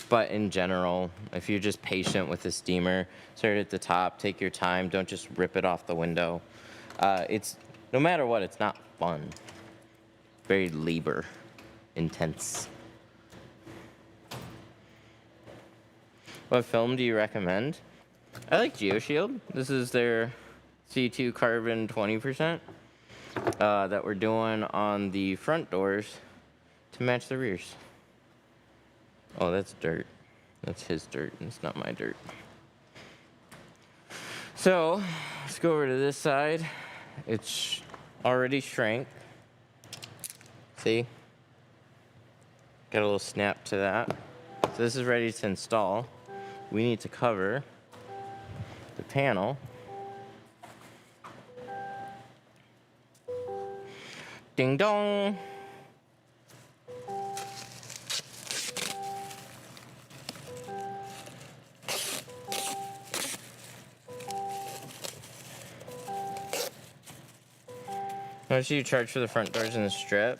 But in general, if you're just patient with the steamer, start at the top, take your time, don't just rip it off the window. It's, no matter what, it's not fun. Very labor intense. What film do you recommend? I like GeoShield. This is their C2 carbon 20% that we're doing on the front doors to match the rears. Oh, that's dirt. That's his dirt. It's not my dirt. So, let's go over to this side. It's already shrank. See? Got a little snap to that. So this is ready to install. We need to cover the panel. Ding dong! How much do you charge for the front doors in the strip?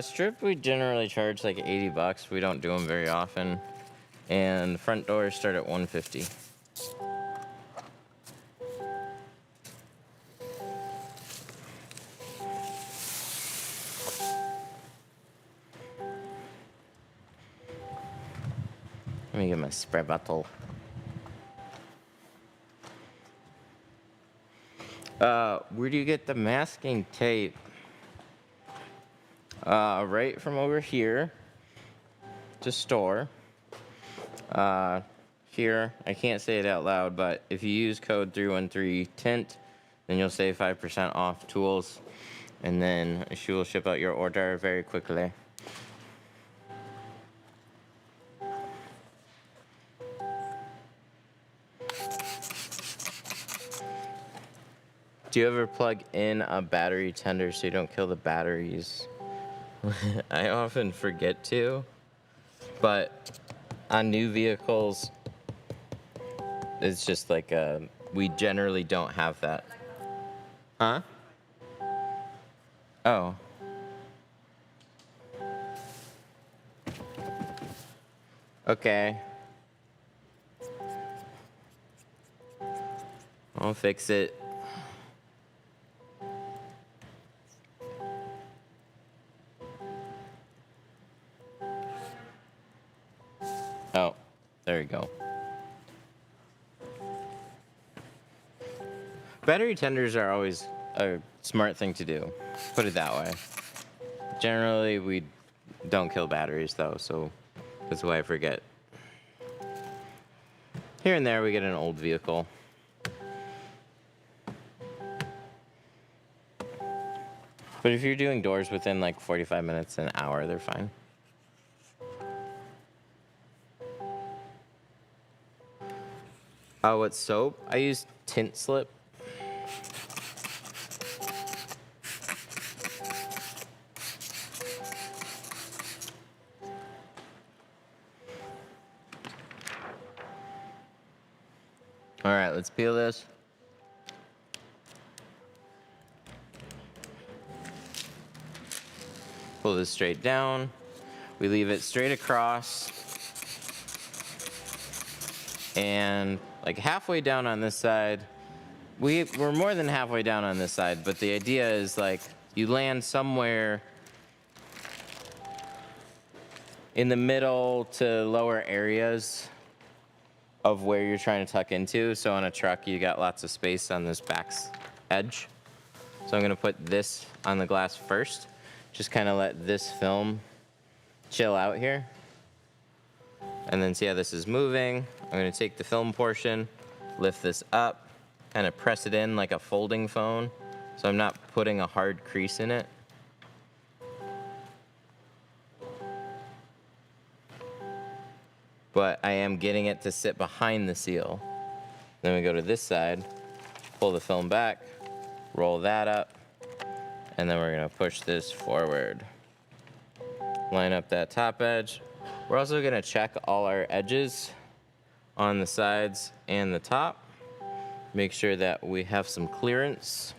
Strip we generally charge like $80. We don't do them very often. And the front doors start at $150. Let me get my spray bottle. Where do you get the masking tape? Right from over here to store. Here, I can't say it out loud, but if you use code 313 Tint, then you'll save 5% off tools, and then she will ship out your order very quickly. Do you ever plug in a battery tender so you don't kill the batteries? I often forget to, but on new vehicles, it's just like we generally don't have that. Huh? Oh. Okay. I'll fix it. Oh, there you go. Battery tenders are always a smart thing to do. Put it that way. Generally, we don't kill batteries though, so that's why I forget. Here and there, we get an old vehicle. But if you're doing doors within like 45 minutes, an hour, they're fine. What soap? I use Tint Slip. All right, let's peel this. Pull this straight down. We leave it straight across. And like halfway down on this side, we're more than halfway down on this side, but the idea is like you land somewhere in the middle to lower areas of where you're trying to tuck into. So on a truck, you got lots of space on this back edge. So I'm gonna put this on the glass first. Just kind of let this film chill out here. And then see how this is moving. I'm gonna take the film portion, lift this up, kind of press it in like a folding phone. So I'm not putting a hard crease in it. But I am getting it to sit behind the seal. Then we go to this side, pull the film back, roll that up, and then we're gonna push this forward. Line up that top edge. We're also gonna check all our edges on the sides and the top. Make sure that we have some clearance.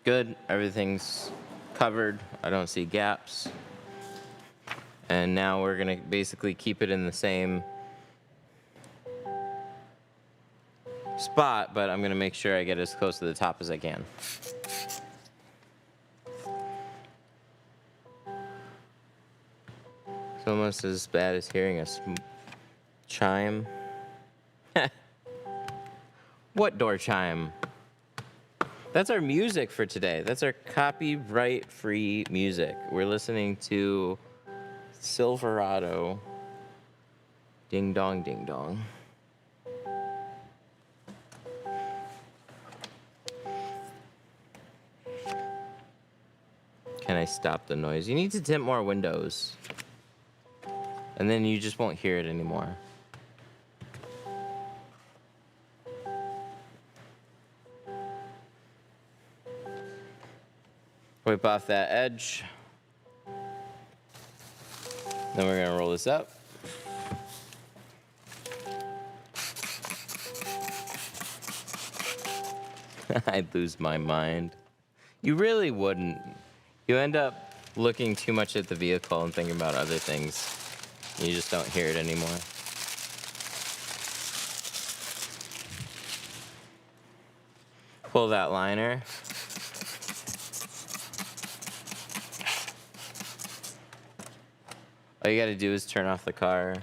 Good, everything's covered. I don't see gaps. And now we're gonna basically keep it in the same spot, but I'm gonna make sure I get as close to the top as I can. It's almost as bad as hearing a chime. What door chime? That's our music for today. That's our copyright-free music. We're listening to Silverado. Ding dong, ding dong. Can I stop the noise? You need to tint more windows. And then you just won't hear it anymore. Wipe off that edge. Then we're gonna roll this up. I'd lose my mind. You really wouldn't. You end up looking too much at the vehicle and thinking about other things. You just don't hear it anymore. Pull that liner. All you gotta do is turn off the car.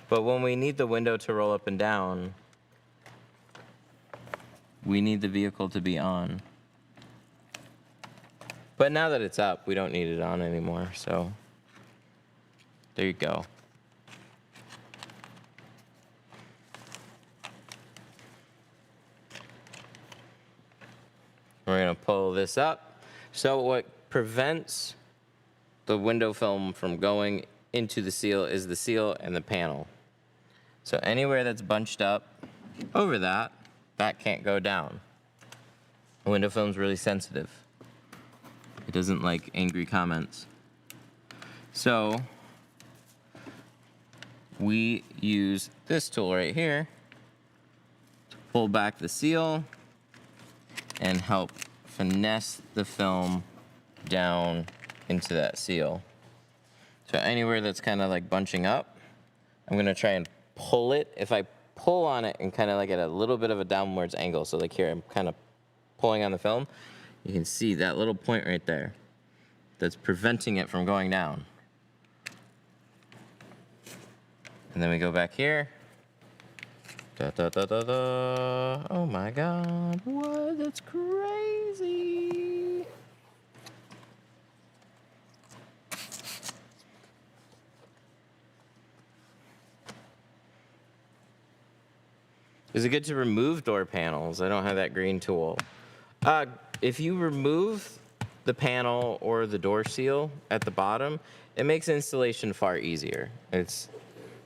But when we need the window to roll up and down, we need the vehicle to be on. But now that it's up, we don't need it on anymore, so there you go. We're gonna pull this up. So what prevents the window film from going into the seal is the seal and the panel. So anywhere that's bunched up over that, that can't go down. The window film's really sensitive. It doesn't like angry comments. So we use this tool right here to pull back the seal and help finesse the film down into that seal. So anywhere that's kind of like bunching up, I'm gonna try and pull it. If I pull on it and kind of like at a little bit of a downwards angle, so like here I'm kind of pulling on the film, you can see that little point right there that's preventing it from going down. And then we go back here. Da, da, da, da, da. Oh my God, what? That's crazy. Is it good to remove door panels? I don't have that green tool. If you remove the panel or the door seal at the bottom, it makes installation far easier. It's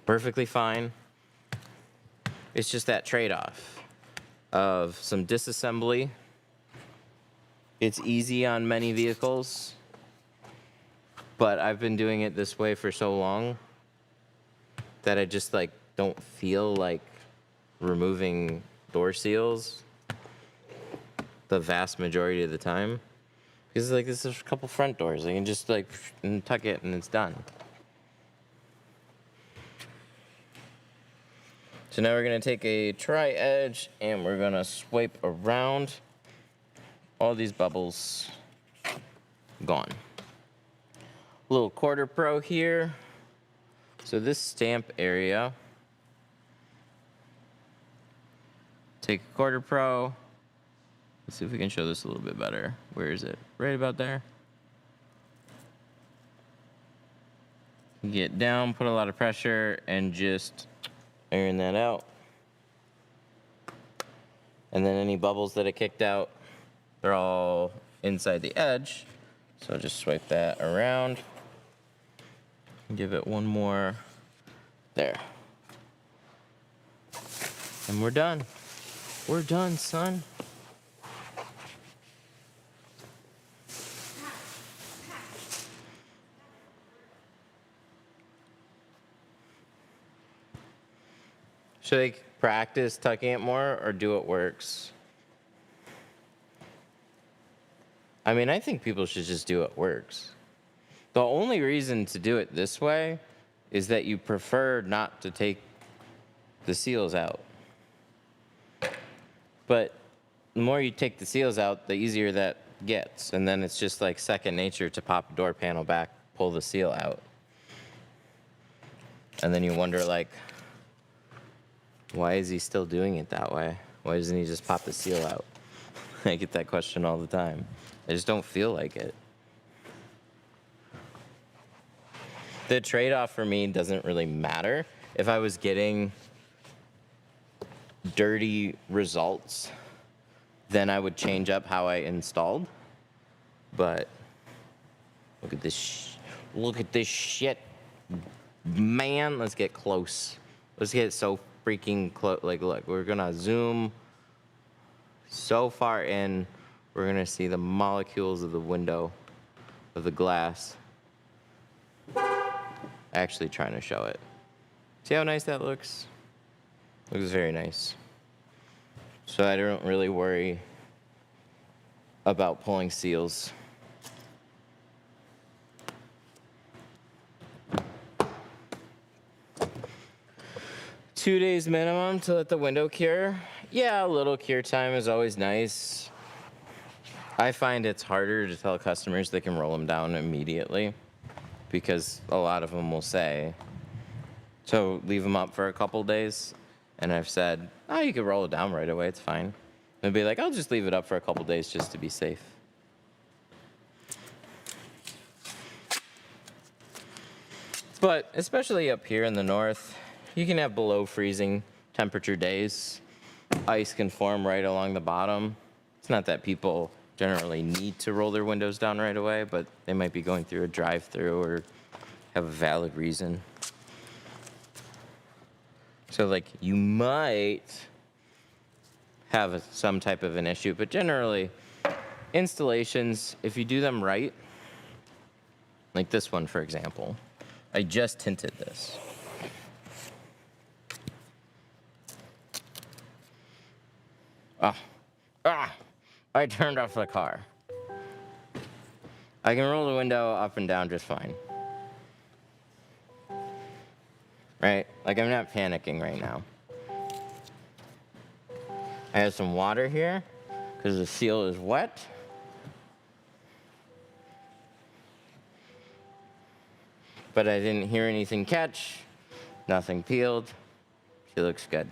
perfectly fine. It's just that trade-off of some disassembly. It's easy on many vehicles, but I've been doing it this way for so long that I just like don't feel like removing door seals the vast majority of the time. Because like this is a couple front doors. I can just like tuck it and it's done. So now we're gonna take a tri-edge and we're gonna swipe around. All these bubbles gone. Little quarter pro here. So this stamp area, take a quarter pro. Let's see if we can show this a little bit better. Where is it? Right about there. Get down, put a lot of pressure, and just iron that out. And then any bubbles that it kicked out, they're all inside the edge. So just swipe that around. Give it one more there. And we're done. We're done, son. Should I practice tucking it more or do what works? I mean, I think people should just do what works. The only reason to do it this way is that you prefer not to take the seals out. But the more you take the seals out, the easier that gets. And then it's just like second nature to pop a door panel back, pull the seal out. And then you wonder, like, why is he still doing it that way? Why doesn't he just pop the seal out? I get that question all the time. I just don't feel like it. The trade-off for me doesn't really matter. If I was getting dirty results, then I would change up how I installed. But look at this. Look at this shit. Man, let's get close. Let's get so freaking close. Like, look, we're gonna zoom so far in, we're gonna see the molecules of the window, of the glass. Actually trying to show it. See how nice that looks? Looks very nice. So I don't really worry about pulling seals. Two days minimum to let the window cure. Yeah, a little cure time is always nice. I find it's harder to tell customers they can roll them down immediately because a lot of them will say, so leave them up for a couple days. And I've said, oh, you can roll it down right away, it's fine. They'll be like, I'll just leave it up for a couple days just to be safe. But especially up here in the north, you can have below freezing temperature days. Ice can form right along the bottom. It's not that people generally need to roll their windows down right away, but they might be going through a drive-through or have a valid reason. So like you might have some type of an issue, but generally installations, if you do them right, like this one, for example, I just tinted this. I turned off the car. I can roll the window up and down just fine. Right? Like, I'm not panicking right now. I have some water here because the seal is wet. But I didn't hear anything catch. Nothing peeled. She looks good.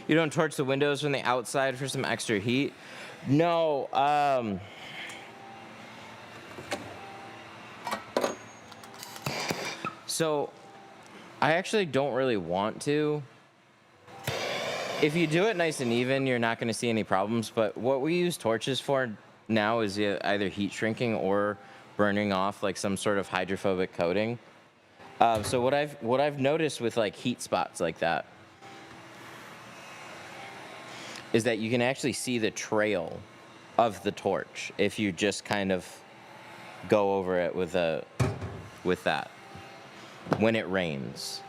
You don't torch the windows from the outside for some extra heat? No. So I actually don't really want to. If you do it nice and even, you're not going to see any problems. But what we use torches for now is either heat shrinking or burning off like some sort of hydrophobic coating. So what I've noticed with like heat spots like that is that you can actually see the trail of the torch if you just kind of go over it with that when it rains.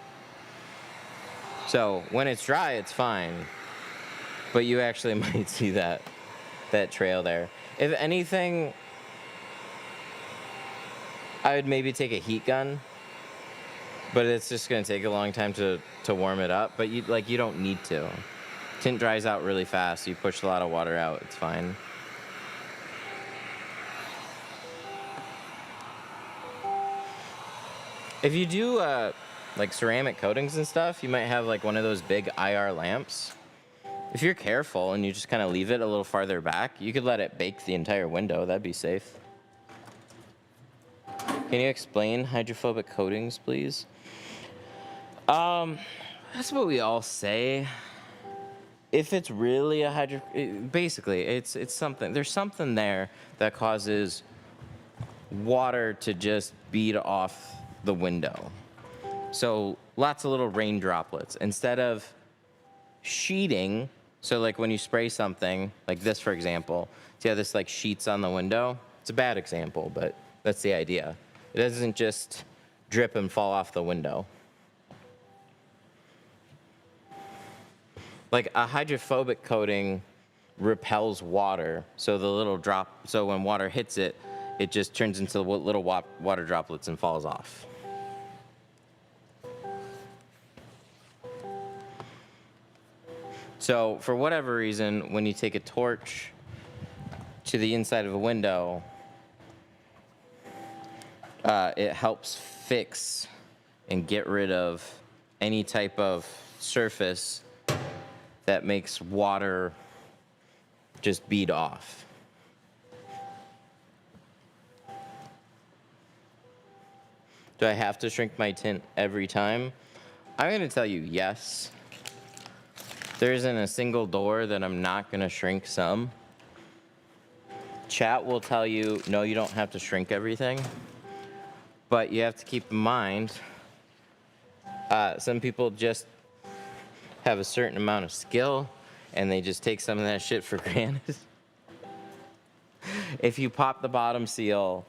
So when it's dry, it's fine, but you actually might see that trail there. If anything, I would maybe take a heat gun, but it's just gonna take a long time to warm it up. But you don't need to Tint dries out really fast. You push a lot of water out, it's fine. If you do like ceramic coatings and stuff, you might have like one of those big IR lamps. If you're careful and you just kind of leave it a little farther back, you could let it bake the entire window. That'd be safe. Can you explain hydrophobic coatings, please? That's what we all say. If it's really a basically, it's something. There's something there that causes water to just bead off the window. So lots of little rain droplets. Instead of sheeting, so like when you spray something, like this for example, see how this like sheets on the window? It's a bad example, but that's the idea. It doesn't just drip and fall off the window. Like a hydrophobic coating repels water, so the little drop, so when water hits it, it just turns into little water droplets and falls off. So for whatever reason, when you take a torch to the inside of a window, it helps fix and get rid of any type of surface that makes water just bead off. Do I have to shrink my tint every time? I'm gonna tell you yes. There isn't a single door that I'm not gonna shrink some. Chat will tell you, no, you don't have to shrink everything. But you have to keep in mind, some people just have a certain amount of skill and they just take some of that shit for granted. If you pop the bottom seal,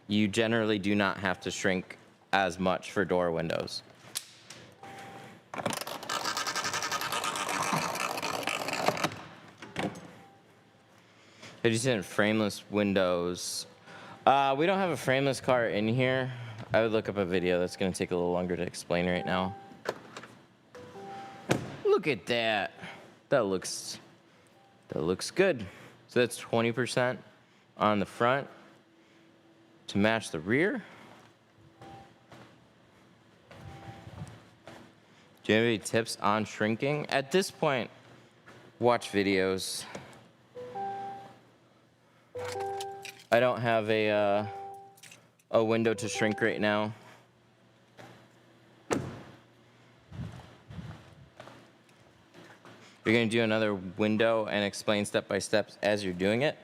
you generally do not have to shrink as much for door windows. Have you seen frameless windows? We don't have a frameless car in here. I would look up a video. That's gonna take a little longer to explain right now. Look at that. That looks good. So that's 20% on the front to match the rear. Do you have any tips on shrinking? At this point, watch videos. I don't have a window to shrink right now. You're gonna do another window and explain step by step as you're doing it.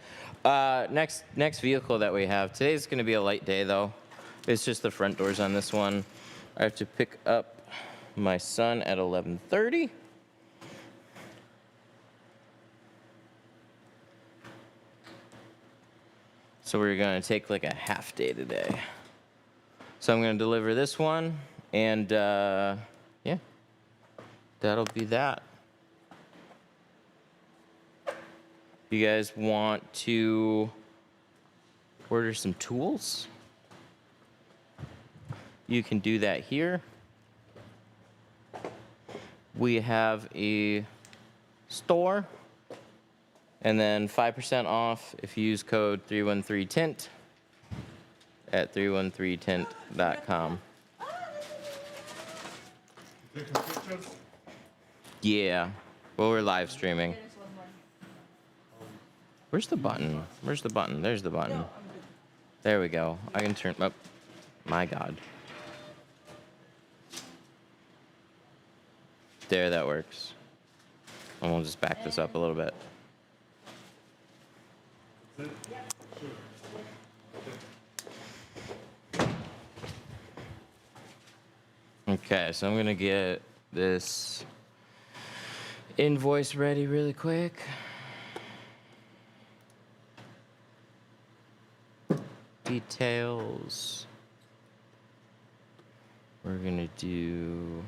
Next vehicle that we have. Today's gonna be a light day though. It's just the front doors on this one. I have to pick up my son at 11:30. So we're gonna take like a half day today. So I'm gonna deliver this one and yeah, that'll be that. You guys want to order some tools? You can do that here. We have a store, and then 5% off if you use code 313TINT at 313tint.com. Taking pictures? Yeah, well, we're live streaming. Where's the button? Where's the button? There's the button. There we go. I can turn up. My God. There, that works. And we'll just back this up a little bit. Okay, so I'm gonna get this invoice ready really quick. Details. We're gonna do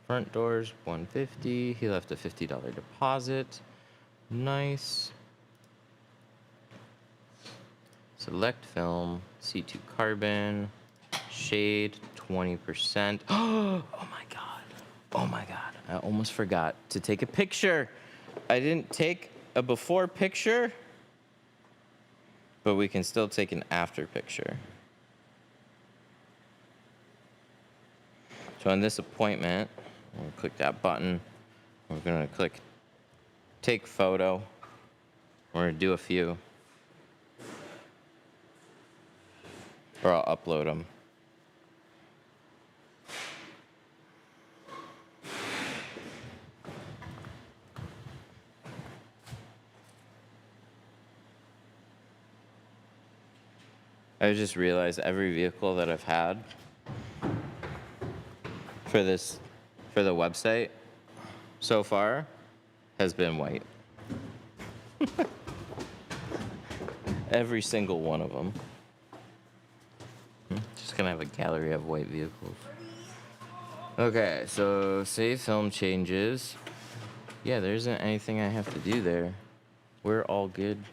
front doors, $150. He left a $50 deposit. Nice. Select film, C2 carbon, shade 20%. Oh my God. Oh my God. I almost forgot to take a picture. I didn't take a before picture, but we can still take an after picture. So on this appointment, we'll click that button. We're gonna click take photo. We're gonna do a few. Or I'll upload them. I just realized every vehicle that I've had for the website so far has been white. Every single one of them. Just gonna have a gallery of white vehicles. Okay, so save film changes. Yeah, there isn't anything I have to do there. We're all good.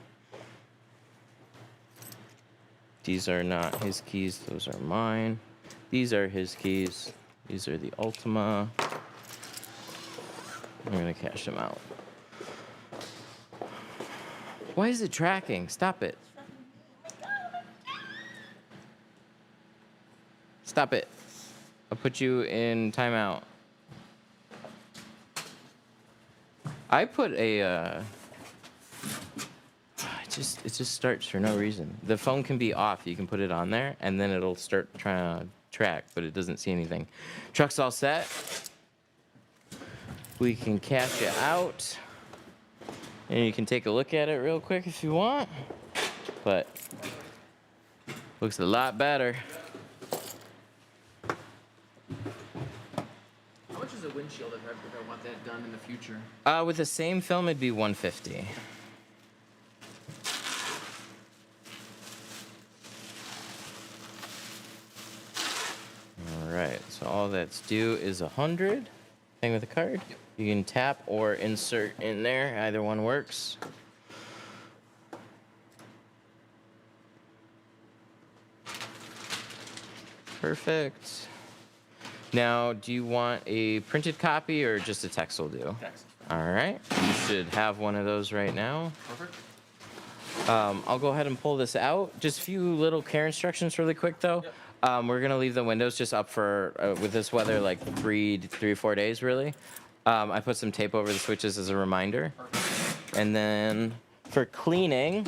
These are not his keys, those are mine. These are his keys. These are the Ultima. I'm gonna cash them out. Why is it tracking? Stop it. Stop it. I'll put you in timeout. I put a, it just starts for no reason. The phone can be off. You can put it on there, and then it'll start trying to track, but it doesn't see anything. Truck's all set. We can cash it out, and you can take a look at it real quick if you want. But looks a lot better. How much is a windshield if I want that done in the future? With the same film, it'd be $150. All right, so all that's due is $100. Paying with a card. Yep. You can tap or insert in there. Either one works. Perfect. Now, do you want a printed copy or just a text will do? Text. All right. You should have one of those right now. Perfect. I'll go ahead and pull this out. Just a few little care instructions really quick, though. Yep. We're going to leave the windows just up for, with this weather, like 3 or 4 days, really. I put some tape over the switches as a reminder. Perfect. And then for cleaning,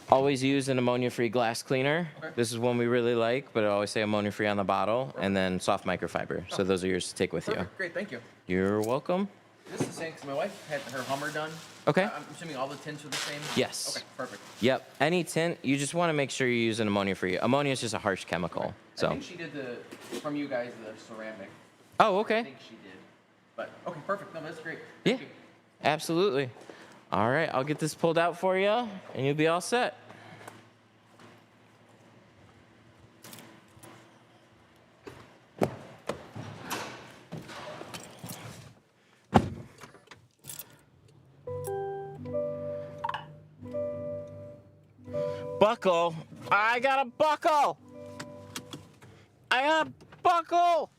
always use an ammonia-free glass cleaner. Okay. This is one we really like, but I always say ammonia-free on the bottle, and then soft microfiber. So those are yours to take with you. Perfect. Great, thank you. You're welcome. This is the same, because my wife had her Hummer done. Okay. I'm assuming all the tints are the same? Yes. Okay, perfect. Yep. Any tint, you just want to make sure you use an ammonia-free. Ammonia is just a harsh chemical. Okay. So. I think she did from you guys, the ceramic. Oh, I okay. think she did. But, okay, perfect. No, that's great. Yeah. Thank you. Absolutely. All right, I'll get this pulled out for you, and you'll be all set. Buckle. I got a buckle. I got a buckle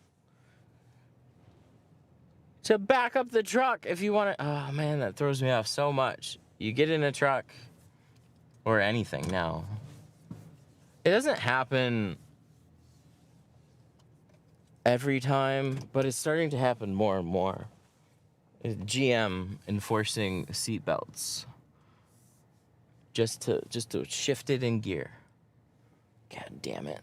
to back up the truck if you want to. Oh, man, that throws me off so much. You get in a truck or anything now. It doesn't happen every time, but it's starting to happen more and more. GM enforcing seat belts. Just to shift it in gear. God damn it.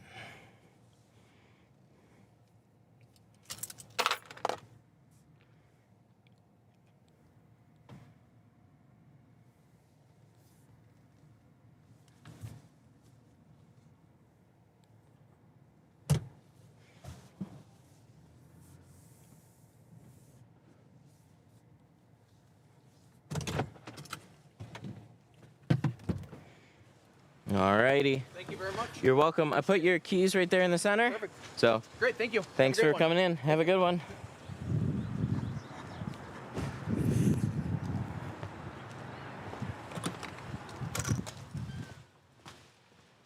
Alrighty. Thank you very much. You're welcome. I put your keys right there in the center. Perfect. So Great, thank you. thanks Have a for great one. coming in. Have a good one.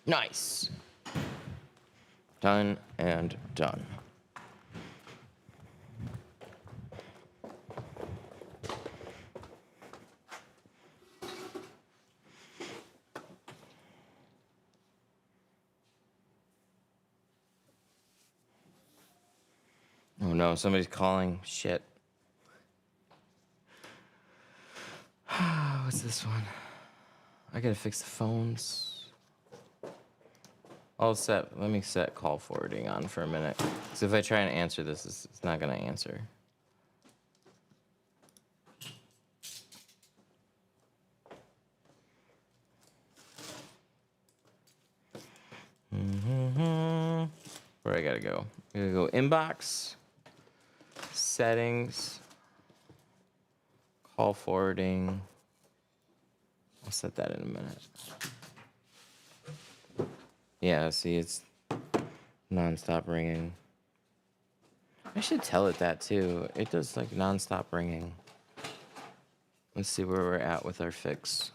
Nice. Done and done. no, somebody's calling. Shit. What's this one? I gotta fix the phones. Let me set call forwarding on for a minute. Because if I try and answer this, it's not gonna answer. Where I gotta go? I gotta go inbox, settings, call forwarding. I'll set that in a minute. Yeah, see, it's nonstop ringing. I should tell it that too. It does like nonstop ringing. Let's see where we're at with our fix.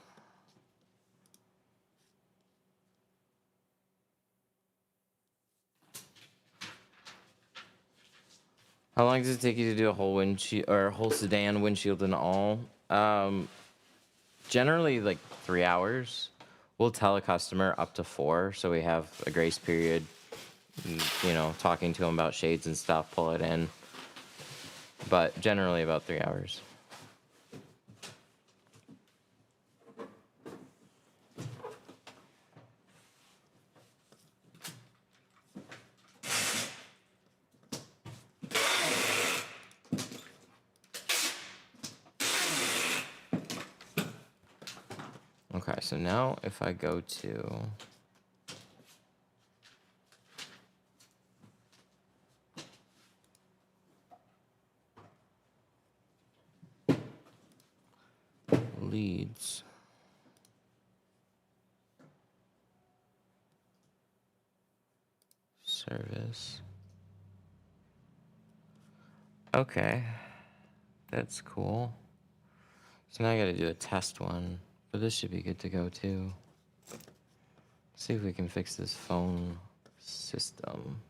How long does it take you to do a whole windshield or a whole sedan windshield and all? Generally like 3 hours. We'll tell a customer up to 4, so we have a grace period. You know, talking to them about shades and stuff, pull it in. But generally about 3 hours. Okay, so now if I go to leads, service. Okay, that's cool. So now I gotta do a test one, but this should be good to go too. See if we can fix this phone system.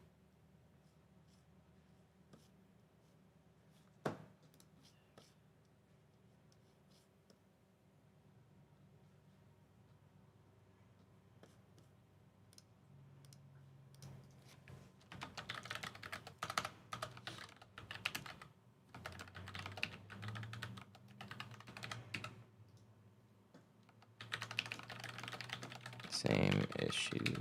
Same issues.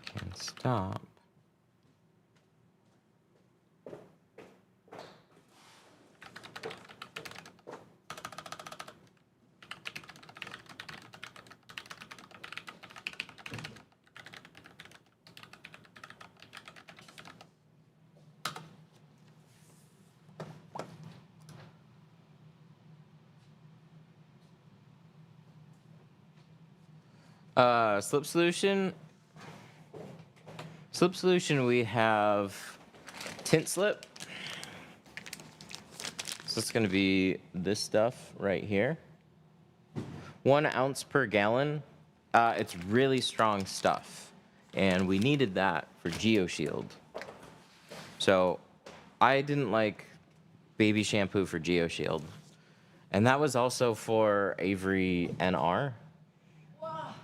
Can't stop. Slip solution. Slip solution, we have tint slip. So it's gonna be this stuff right here. 1 ounce per gallon. It's really strong stuff. And we needed that for GeoShield. So I didn't like baby shampoo for GeoShield. And that was also for Avery NR.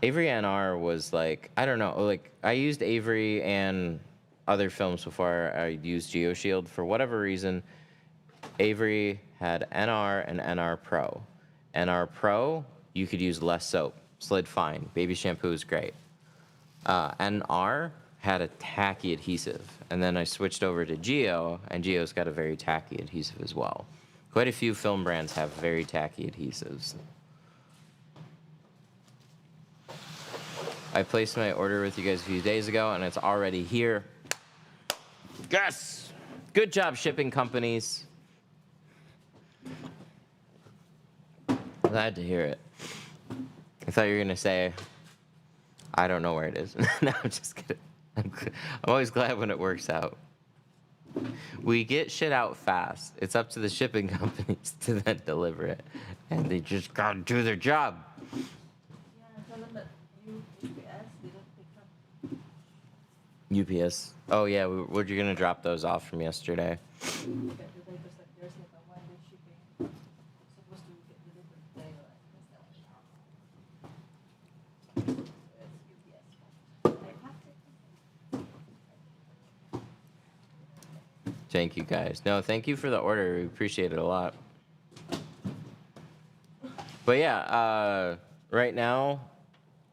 Avery NR was like, I don't know, like I used Avery and other films before I used GeoShield. For whatever reason, Avery had NR and NR Pro. NR Pro, you could use less soap, slid fine. Baby shampoo is great. NR had a tacky adhesive. And then I switched over to Geo, and Geo's got a very tacky adhesive as well. Quite a few film brands have very tacky adhesives. I placed my order with you guys a few days ago, and it's already here. Yes! Good job, shipping companies. Glad to hear it. I thought you were going to say, I don't know where it is. No, I'm just kidding. I'm always glad when it works out. We get shit out fast. It's up to the shipping companies to then deliver it, and they just gotta do their job. Yeah, tell them that UPS didn't pick up. UPS. Oh yeah, where'd you gonna drop those off from yesterday? Get today because like there's like a 1 day shipping. Supposed to get delivered today, but that's not what it's UPS. I packed it. Thank you guys. No, thank you for the order. We appreciate it a lot. But yeah, right now,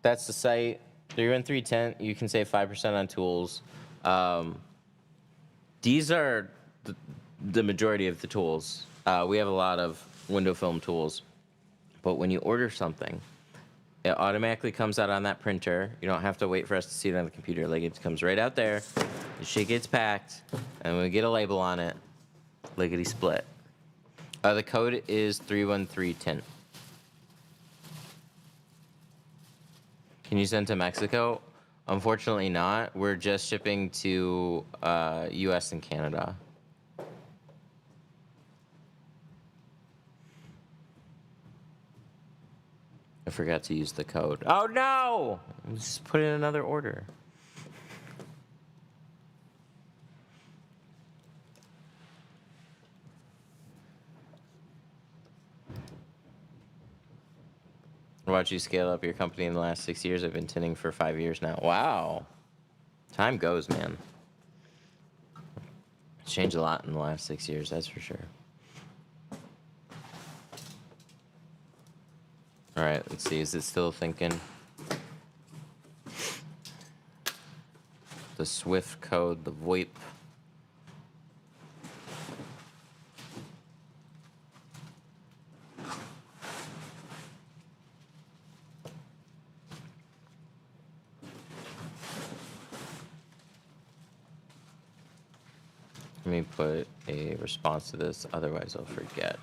that's the site. 313 Tint. You can save 5% on tools. These are the majority of the tools. We have a lot of window film tools. But when you order something, it automatically comes out on that printer. You don't have to wait for us to see it on the computer. Like, it comes right out there. The shit gets packed, and we get a label on it. Lickety split. The code is 313 Tint. Can you send to Mexico? Unfortunately not. We're just shipping to US and Canada. I forgot to use the code. Oh no! Just put in another order. I watched you scale up your company in the last 6 years. I've been tinting for 5 years now. Wow. Time goes, man. It's changed a lot in the last 6 years, that's for sure. All right, let's see. Is it still thinking? The Swift code, the VoIP. Let me put a response to this, otherwise I'll forget.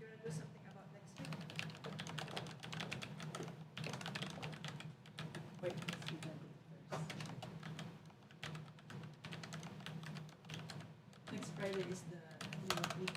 Do you want to do something about next week? Wait, let's see that first. Next Friday is the new week.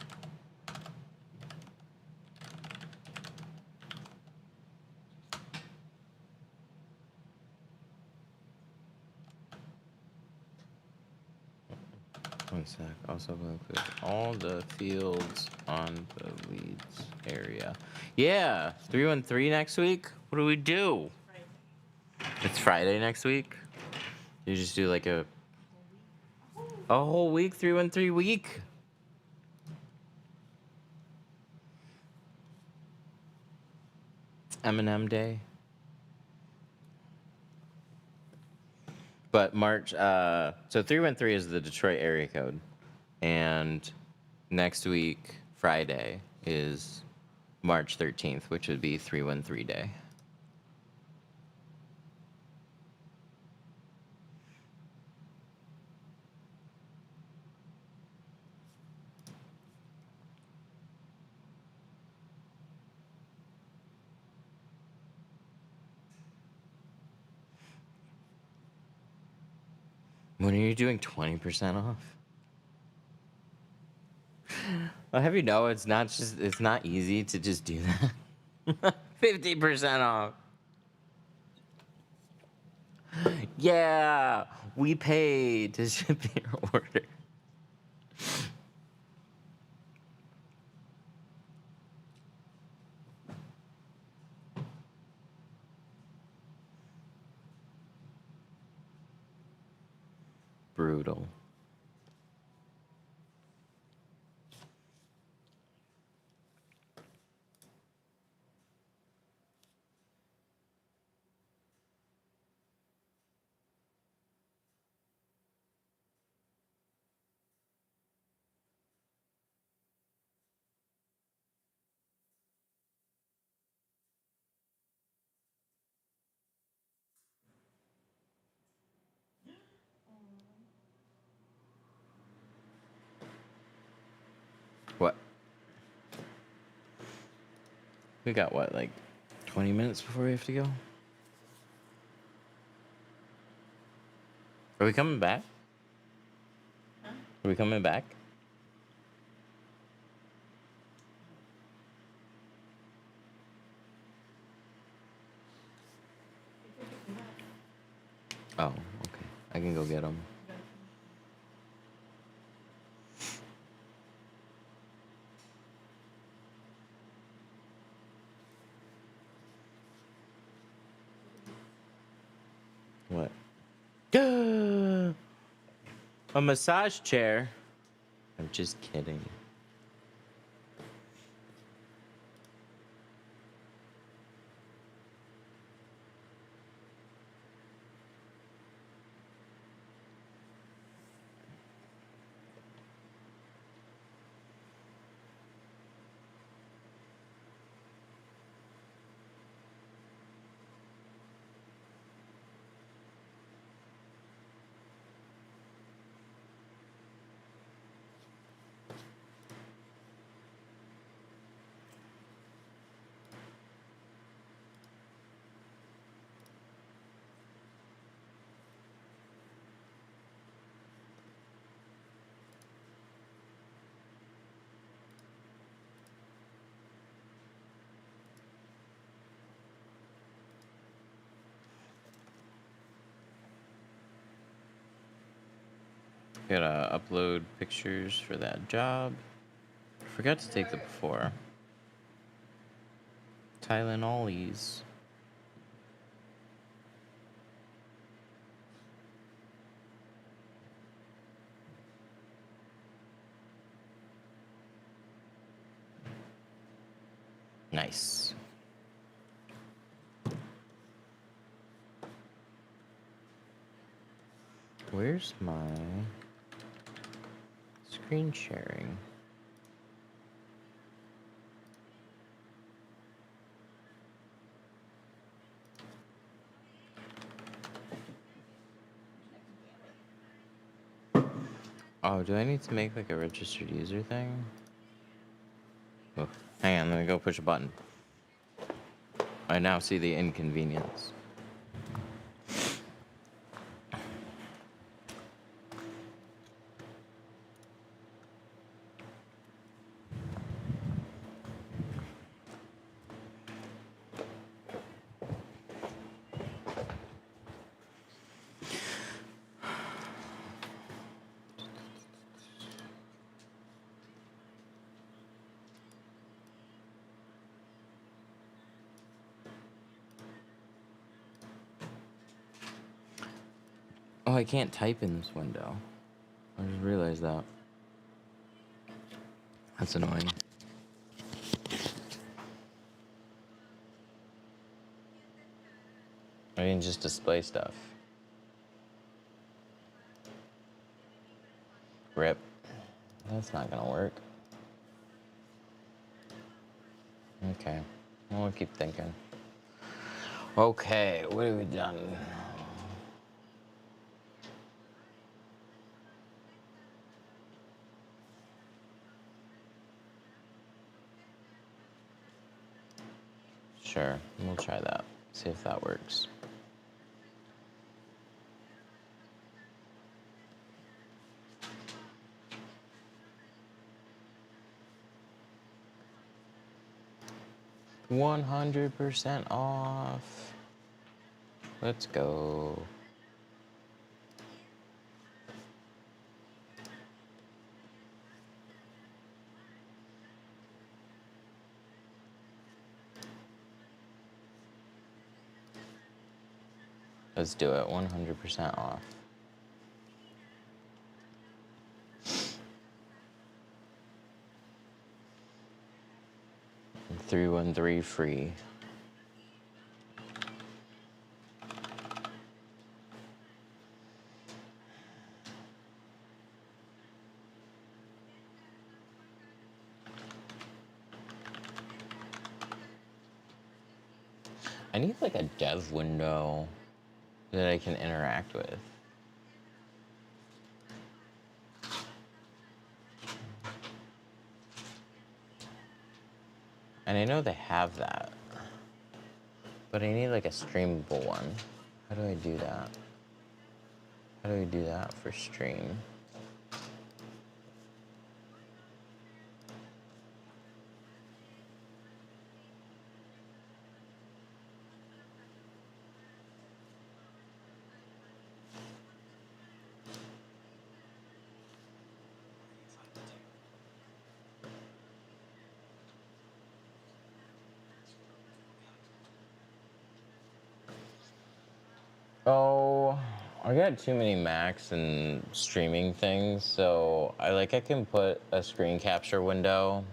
One sec. Also will include all the fields on the leads area. Yeah, 313 next week. What do we do? Friday. It's Friday next week. You just do like a whole week, 313 week. Eminem Day. But March, so 313 is the Detroit area code. And next week, Friday, is March 13th, which would be 313 Day. When are you doing 20% off? I'll have you know it's not easy to just do that. 50% off. Yeah, we paid to ship your order. brutal. What? We got what, like 20 minutes before we have to go? Are we coming back? Huh? Are we coming back? If you pick me Oh, up, okay. I can go get them. you gotta finish. What? A massage chair. I'm just kidding. Gotta upload pictures for that job. Forgot to take the before. Tylenolis. Nice. Where's my screen sharing? Oh, do I need to make like a registered user thing? Oh, hang on, let me go push a button. I now see the inconvenience. Oh, I can't type in this window. I just realized that. That's annoying. I can just display stuff. Rip. That's not gonna work. Okay. We'll keep thinking. Okay, what have we done? Sure, we'll try that. See if that works. $100% off. Let's go. Let's do it. 100% off. 313 free. I need like a dev window that I can interact with. And I know they have that, but I need like a streamable one. How do I do that? How do I do that for stream? Oh, I got too many Macs and streaming things, so I can put a screen capture window.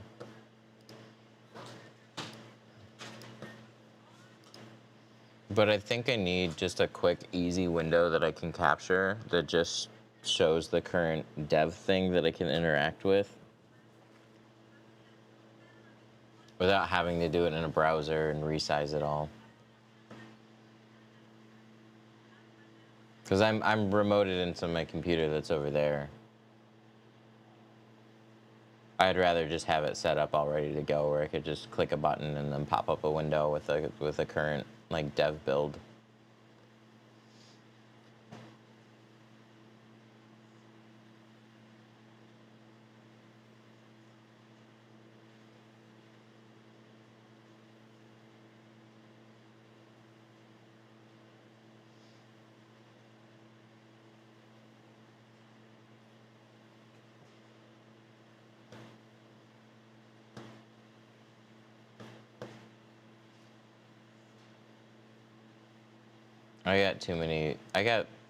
But I think I need just a quick, easy window that I can capture that just shows the current dev thing that I can interact with without having to do it in a browser and resize it all. Because I'm remoted into my computer that's over there. I'd rather just have it set up all ready to go where I could just click a button and then pop up a window with a current like dev build.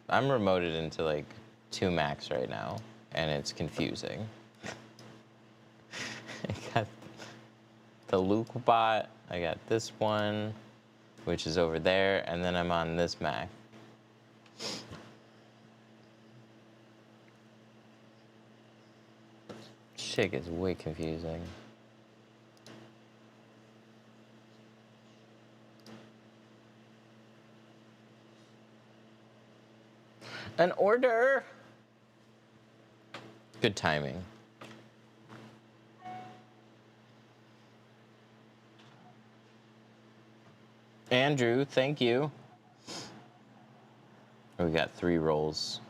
I'm remoted into like 2 Macs right now, and it's confusing. I got the Luke bot, I got this one, which is over there, and then I'm on this Mac. Shit gets way confusing. An order! Good timing. Andrew, thank you. We got 3 rolls.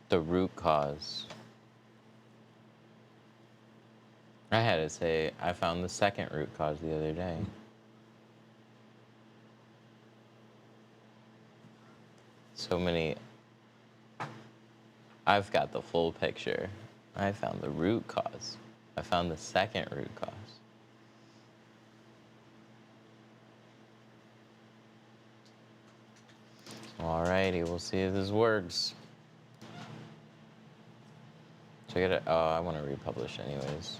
The root cause. I had to say, I found the second root cause the other day. So many. I've got the full picture. I found the root cause. I found the second root cause. Alrighty, we'll see if this works. Check it out. Oh, I want to republish anyways.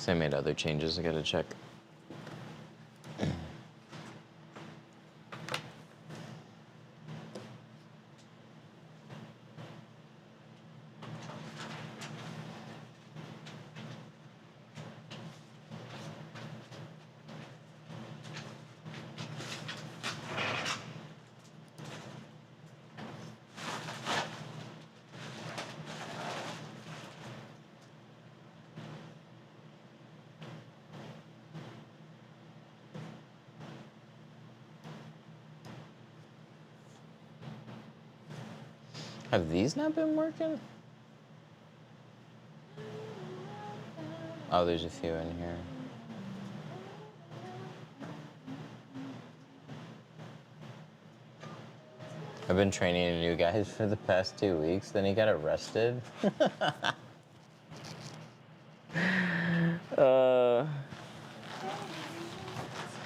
I made other changes I gotta check. Have these not been working? Oh, there's a few in here. I've been training a new guy for the past 2 weeks, then he got arrested. uh,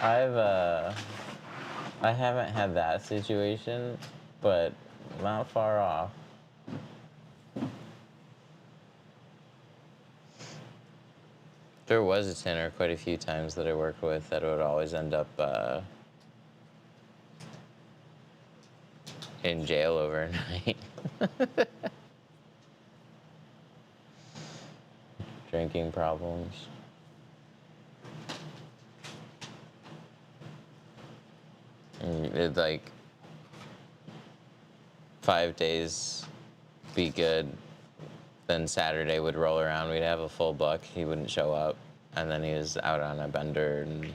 I haven't had that situation, but not far off. There was a tinner quite a few times that I worked with that would always end up in jail overnight. Drinking problems. It'd like 5 days be good. Then Saturday would roll around, we'd have a full buck, he wouldn't show up, and then he was out on a bender and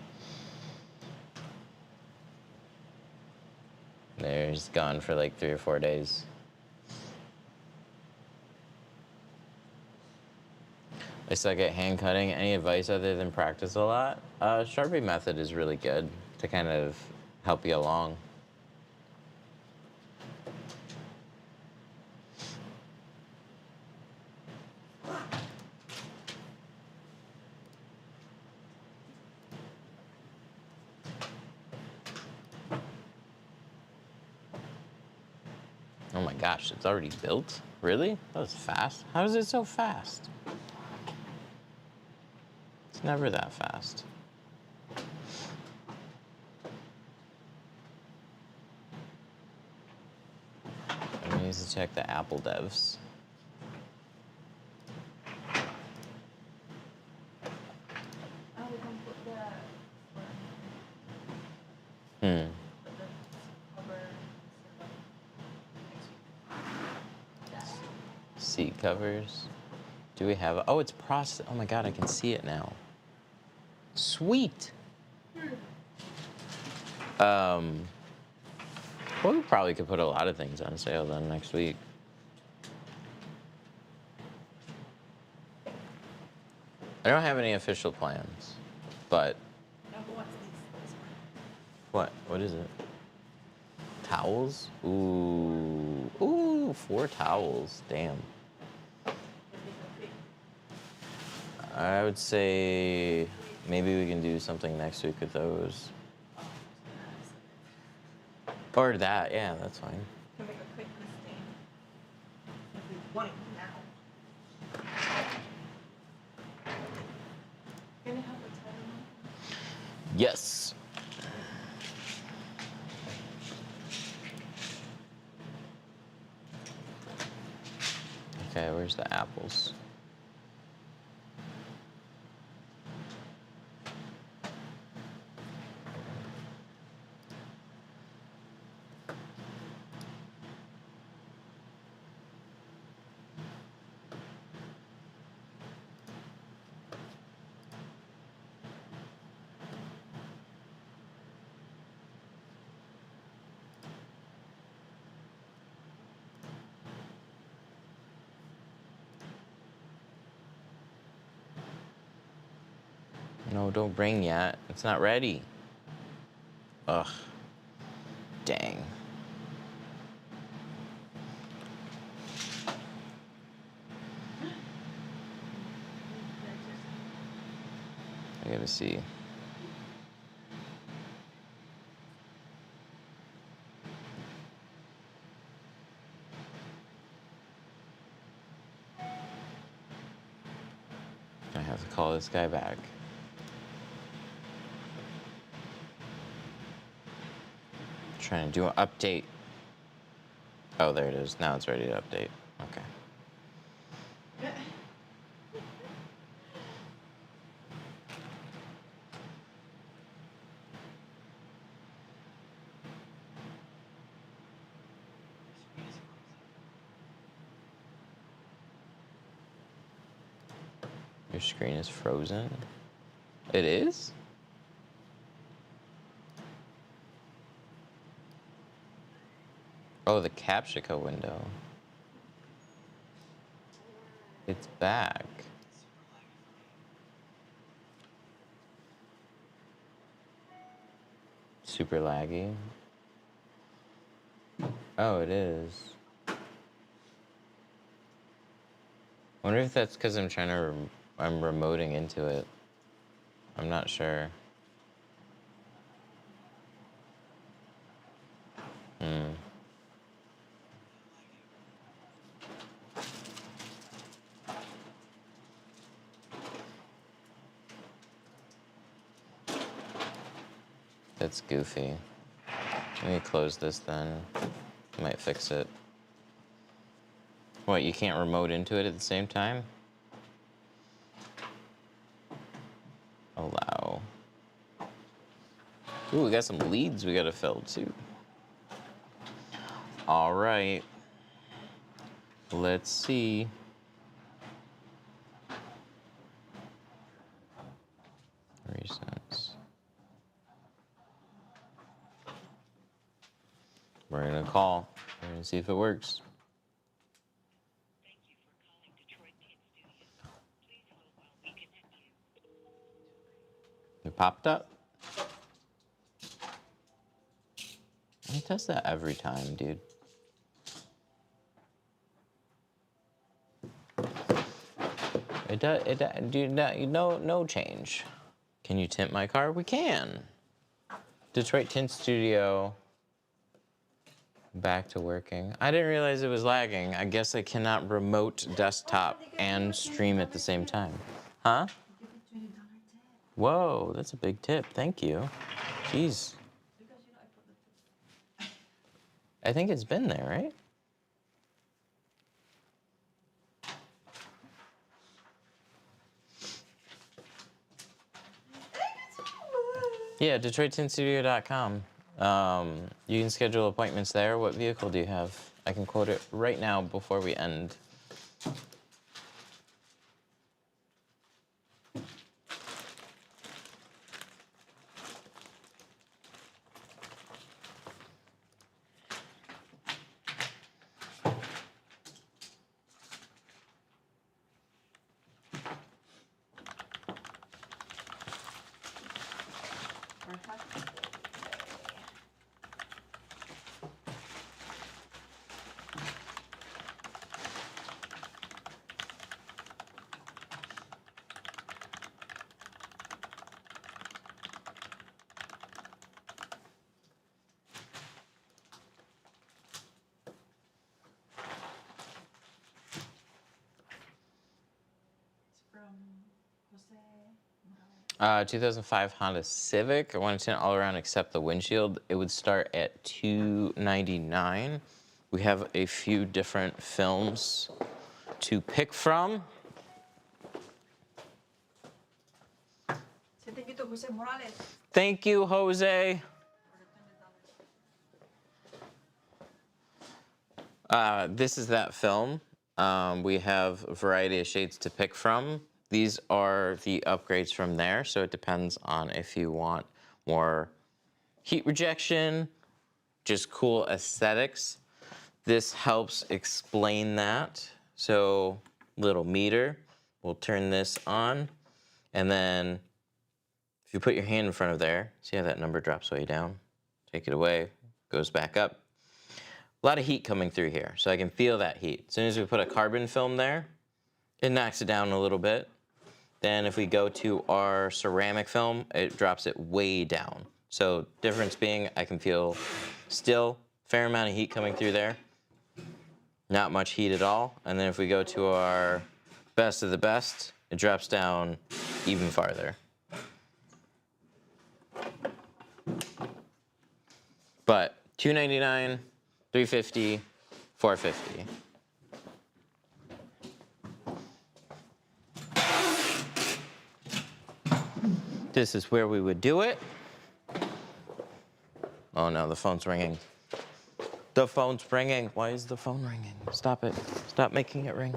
he's gone for like 3 or 4 days. I suck at hand cutting. Any advice other than practice a lot? Sharpie method is really good to kind of help you along. Oh my gosh, it's already built? Really? That was fast. How is it so fast? It's never that fast. I need to check the Apple devs. Oh, we can put the Hmm. cover next week. Seat covers. Do we have? Oh, it's processed. Oh my god, I can see it now. Sweet. Well, we probably could put a lot of things on sale then next week. I don't have any official plans, but No, but what's this one? what? What is it? Towels? Ooh. Ooh, 4 towels. Damn. I would say maybe we can do something next week with those. Or that, yeah, that's fine. Can make a quick listing if we want it now. Can you have the title one? Yes. Okay, where's the apples? No, don't bring yet. It's not ready. Ugh. Dang. I gotta see. I have to call this guy back. Trying to do an update. Oh, there it is. Now it's ready to update. Okay. Your screen is frozen? It is? Oh, the Capshica window. It's back. Super laggy. Oh, it is. Wonder if that's because I'm I'm remoting into it. I'm not sure. That's goofy. Let me close this then. Might fix it. What, you can't remote into it at the same time? Allow. Ooh, we got some leads we gotta fill too. All right. Let's see. Recents. We're gonna call. We're gonna see if it works. Thank you for calling Detroit Tint Studios. Please hold while we connect you. It popped up. It does that every time, dude. It does. Dude, no change. Can you tint my car? We can. Detroit Tint Studio. Back to working. I didn't realize it was lagging. I guess I cannot remote desktop and stream at the same time. Huh? Give a $20 tip. Whoa, that's a big tip. Thank you. Jeez. Because you know I put the tip. I think it's been there, right? Yeah, DetroitTintStudio.com. You can schedule appointments there. What vehicle do you have? I can quote it right now before we end. Or happy day. 2005 Honda Civic. I want to tint all around except the windshield. It would start at $299. We have a few different films to pick from. Say thank you to Jose Morales. Thank you, Jose. For the $20. This is that film. We have a variety of shades to pick from. These are the upgrades from there, so it depends on if you want more heat rejection, just cool aesthetics. This helps explain that. So, little meter, we'll turn this on, and then if you put your hand in front of there, see how that number drops way down? Take it away, goes back up. A lot of heat coming through here, so I can feel that heat. As soon as we put a carbon film there, it knocks it down a little bit. Then if we go to our ceramic film, it drops it way down. So difference being, I can feel still fair amount of heat coming through there. Not much heat at all. And then if we go to our best of the best, it drops down even farther. But $299, $350, $450. This is where we would do it. Oh no, the phone's ringing. The phone's ringing. Why is the phone ringing? Stop it. Stop making it ring.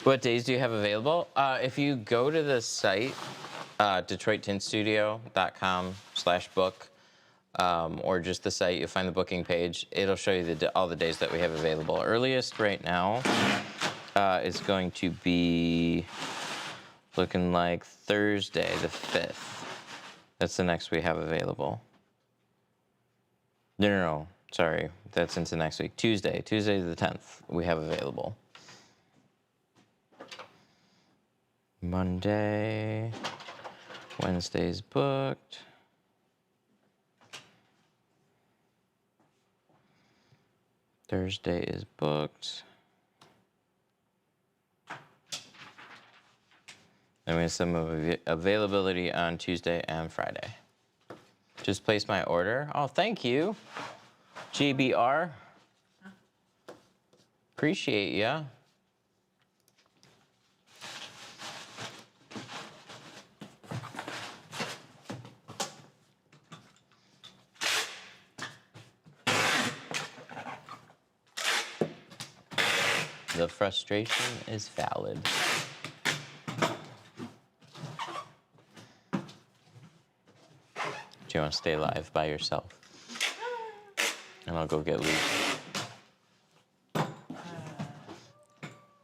What days do you have available? If you go to the site, DetroitTintStudio.com/book, or just the site, you'll find the booking page. It'll show you all the days that we have available. Earliest right now is going to be looking like Thursday the 5th. That's the next we have available. No, sorry, that's into next week. Tuesday the 10th, we have available. Monday, Wednesday's booked. Thursday is booked. And we have some availability on Tuesday and Friday. Just placed my order. Oh, thank you, GBR. Appreciate ya. The frustration is valid. Do you want to stay live by yourself? And I'll go get Luke.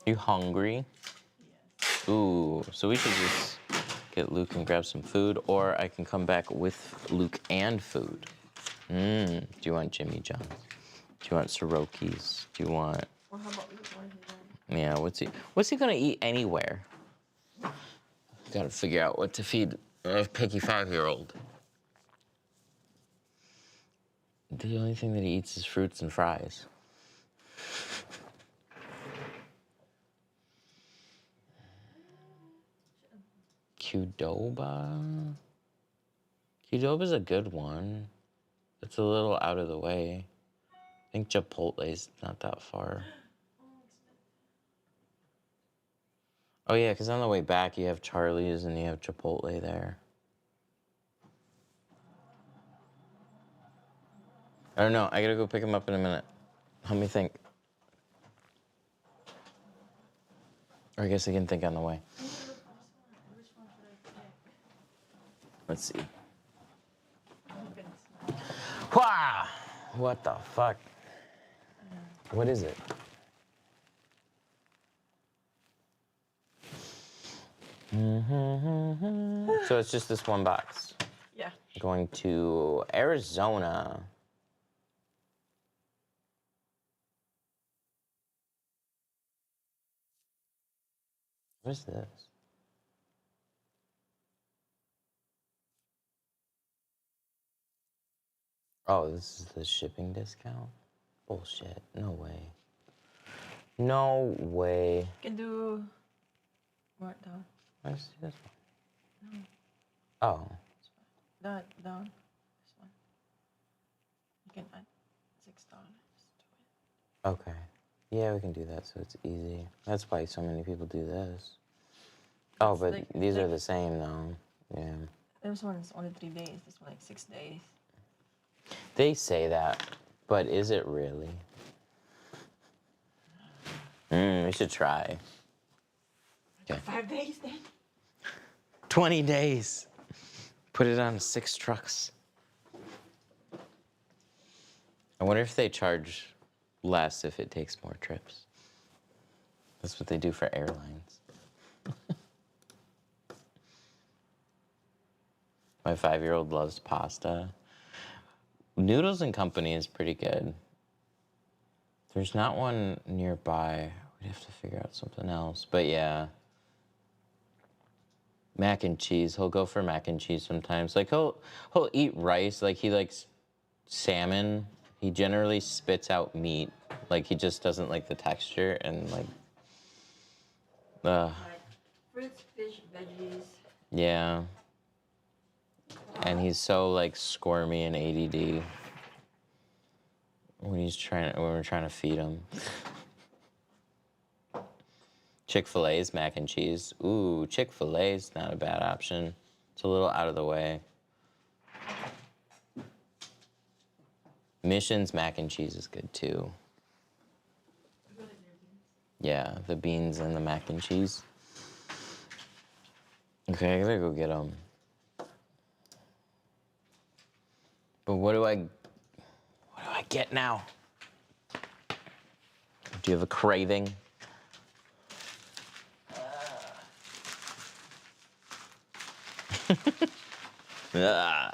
You hungry? Yes. Ooh, so we should just get Luke and grab some food, or I can come back with Luke and food. Do you want Jimmy John's? Do you want Soroki's? Do you want... Or how about we order them? Yeah, what's he gonna eat anywhere? Gotta figure out what to feed a picky 5-year-old. The only thing that he eats is fruits and fries. Qdoba? Qdoba's a good one. It's a little out of the way. I think Chipotle's not that far. Oh yeah, because on the way back you have Charlie's and you have Chipotle there. I don't know. I gotta go pick him up in a minute. Help me think. Or I guess I can think on the way. Which one should I pick? Let's see. Oh, goodness. Wah! What the fuck? What is it? So it's just this one box. Yeah. Going to Arizona. What is this? Oh, this is the shipping discount? Bullshit. No way. No way. You can do more down. I see this one. No. Oh. Down. This one. You can add $6 to it. Okay. Yeah, we can do that so it's easy. That's why so many people do this. Oh, It's but like- these are like- the same though. Yeah. This one is only 3 days. This one like 6 days. They say that, but is it really? We should try. Okay. 5 days then. 20 days. Put it on 6 trucks. I wonder if they charge less if it takes more trips. That's what they do for airlines. My 5-year-old loves pasta. Noodles and Company is pretty good. There's not one nearby. We'd have to figure out something else. But yeah. Mac and cheese. He'll go for mac and cheese sometimes. Like he'll eat rice. Like he likes salmon. He generally spits out meat. Like he just doesn't like the texture and like Like fruits, fish, veggies. yeah. And he's so like squirmy and ADD when we're trying to feed him. Chick-fil-A's mac and cheese. Ooh, Chick-fil-A's not a bad option. It's a little out of the way. Mission's mac and cheese is good too. Yeah, the beans and the mac and cheese. Okay, I gotta go get them. But what do I get now? Do you have a craving? Ah.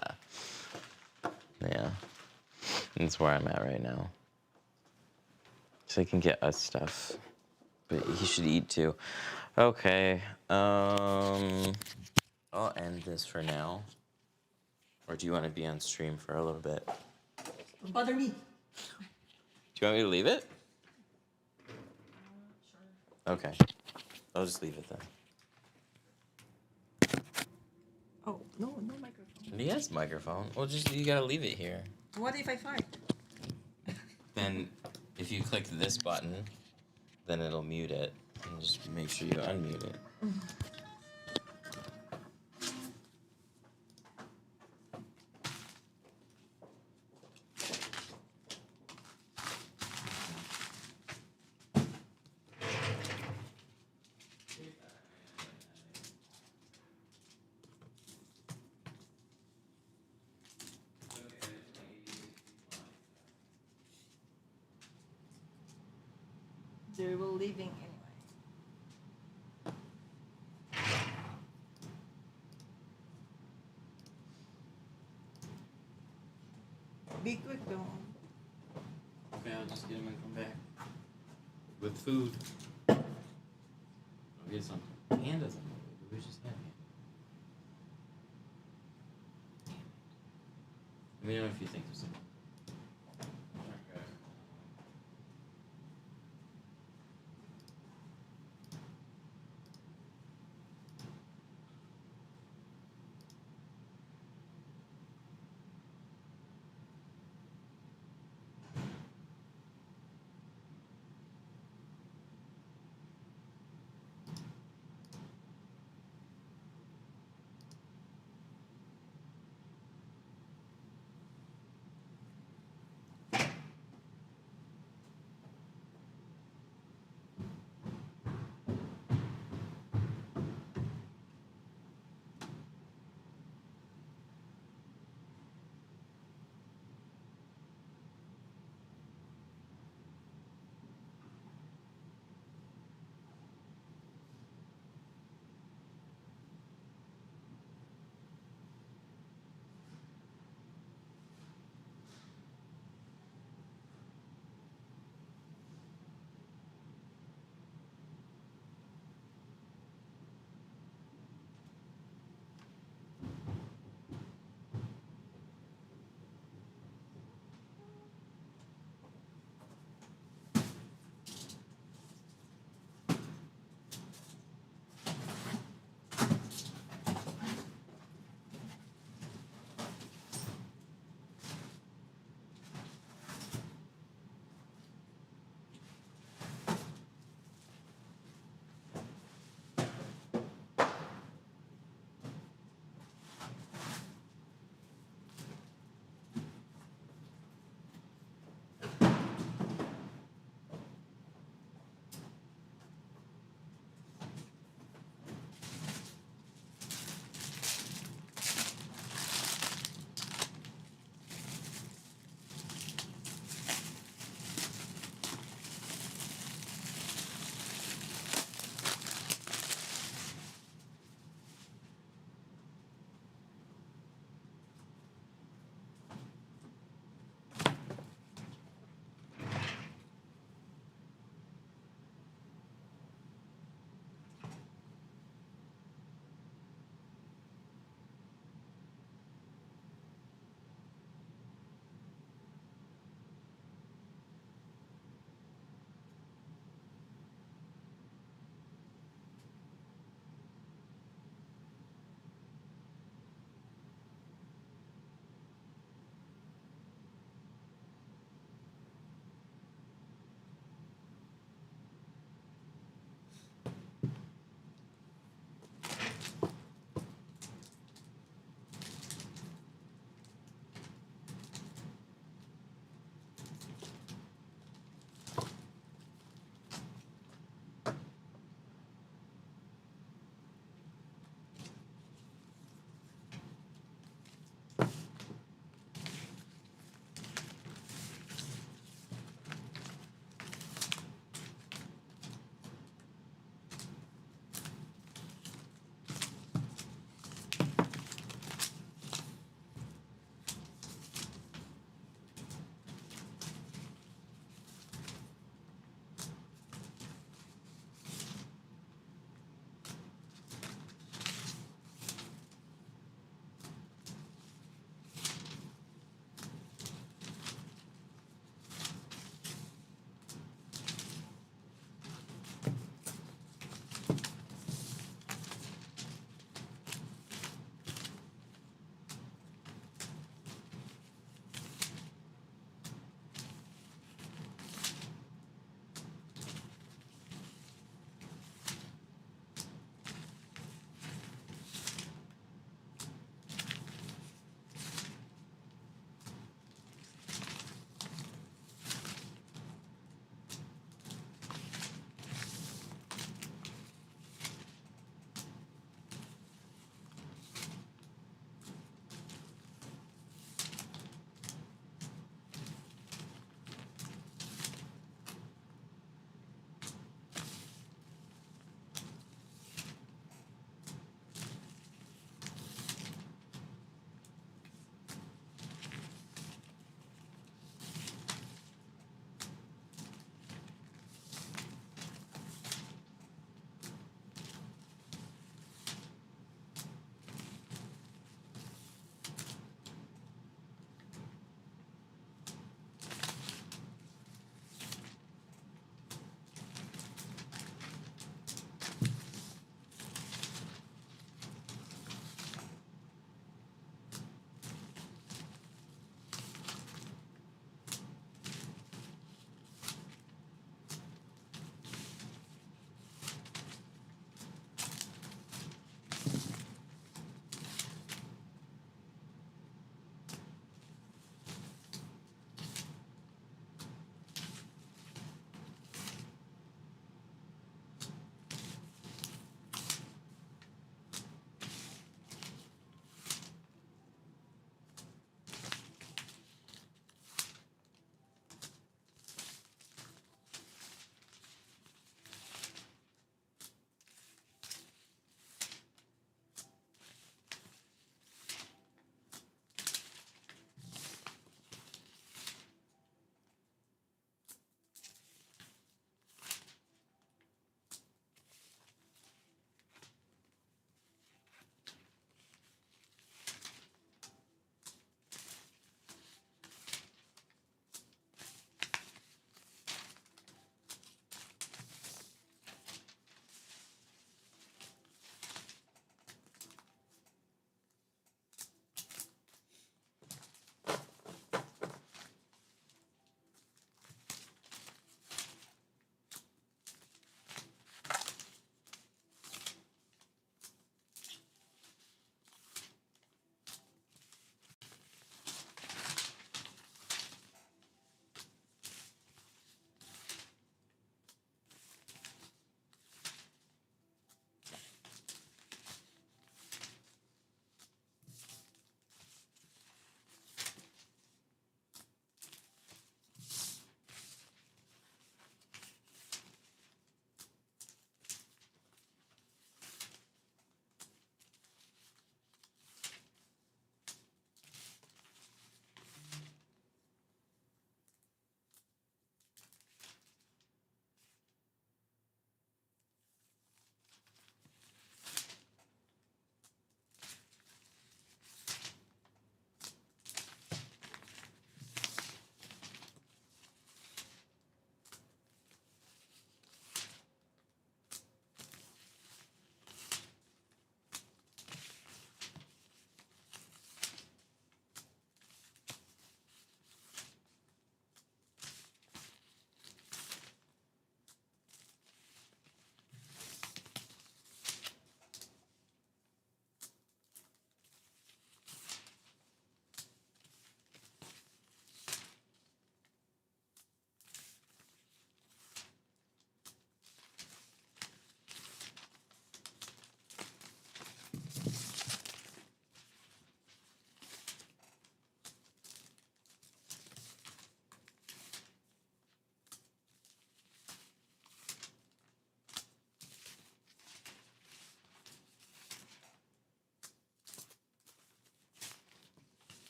Yeah, that's where I'm at right now. So I can get us stuff, but he should eat too. Okay, I'll end this for now. Or do you want to be on stream for a little bit? Don't bother me. Do you want me to leave it? Sure. Okay, I'll just leave it then. Oh, no microphone. He has microphone. Well, just you gotta leave it here. What if I fart? Then, if you click this button, then it'll mute it. And just make sure you unmute it. They were leaving anyway. Be quick though. Okay, I'll just get him and come back. With food. I'll get some pandas on the way. We just had it. Let me know if you think of something.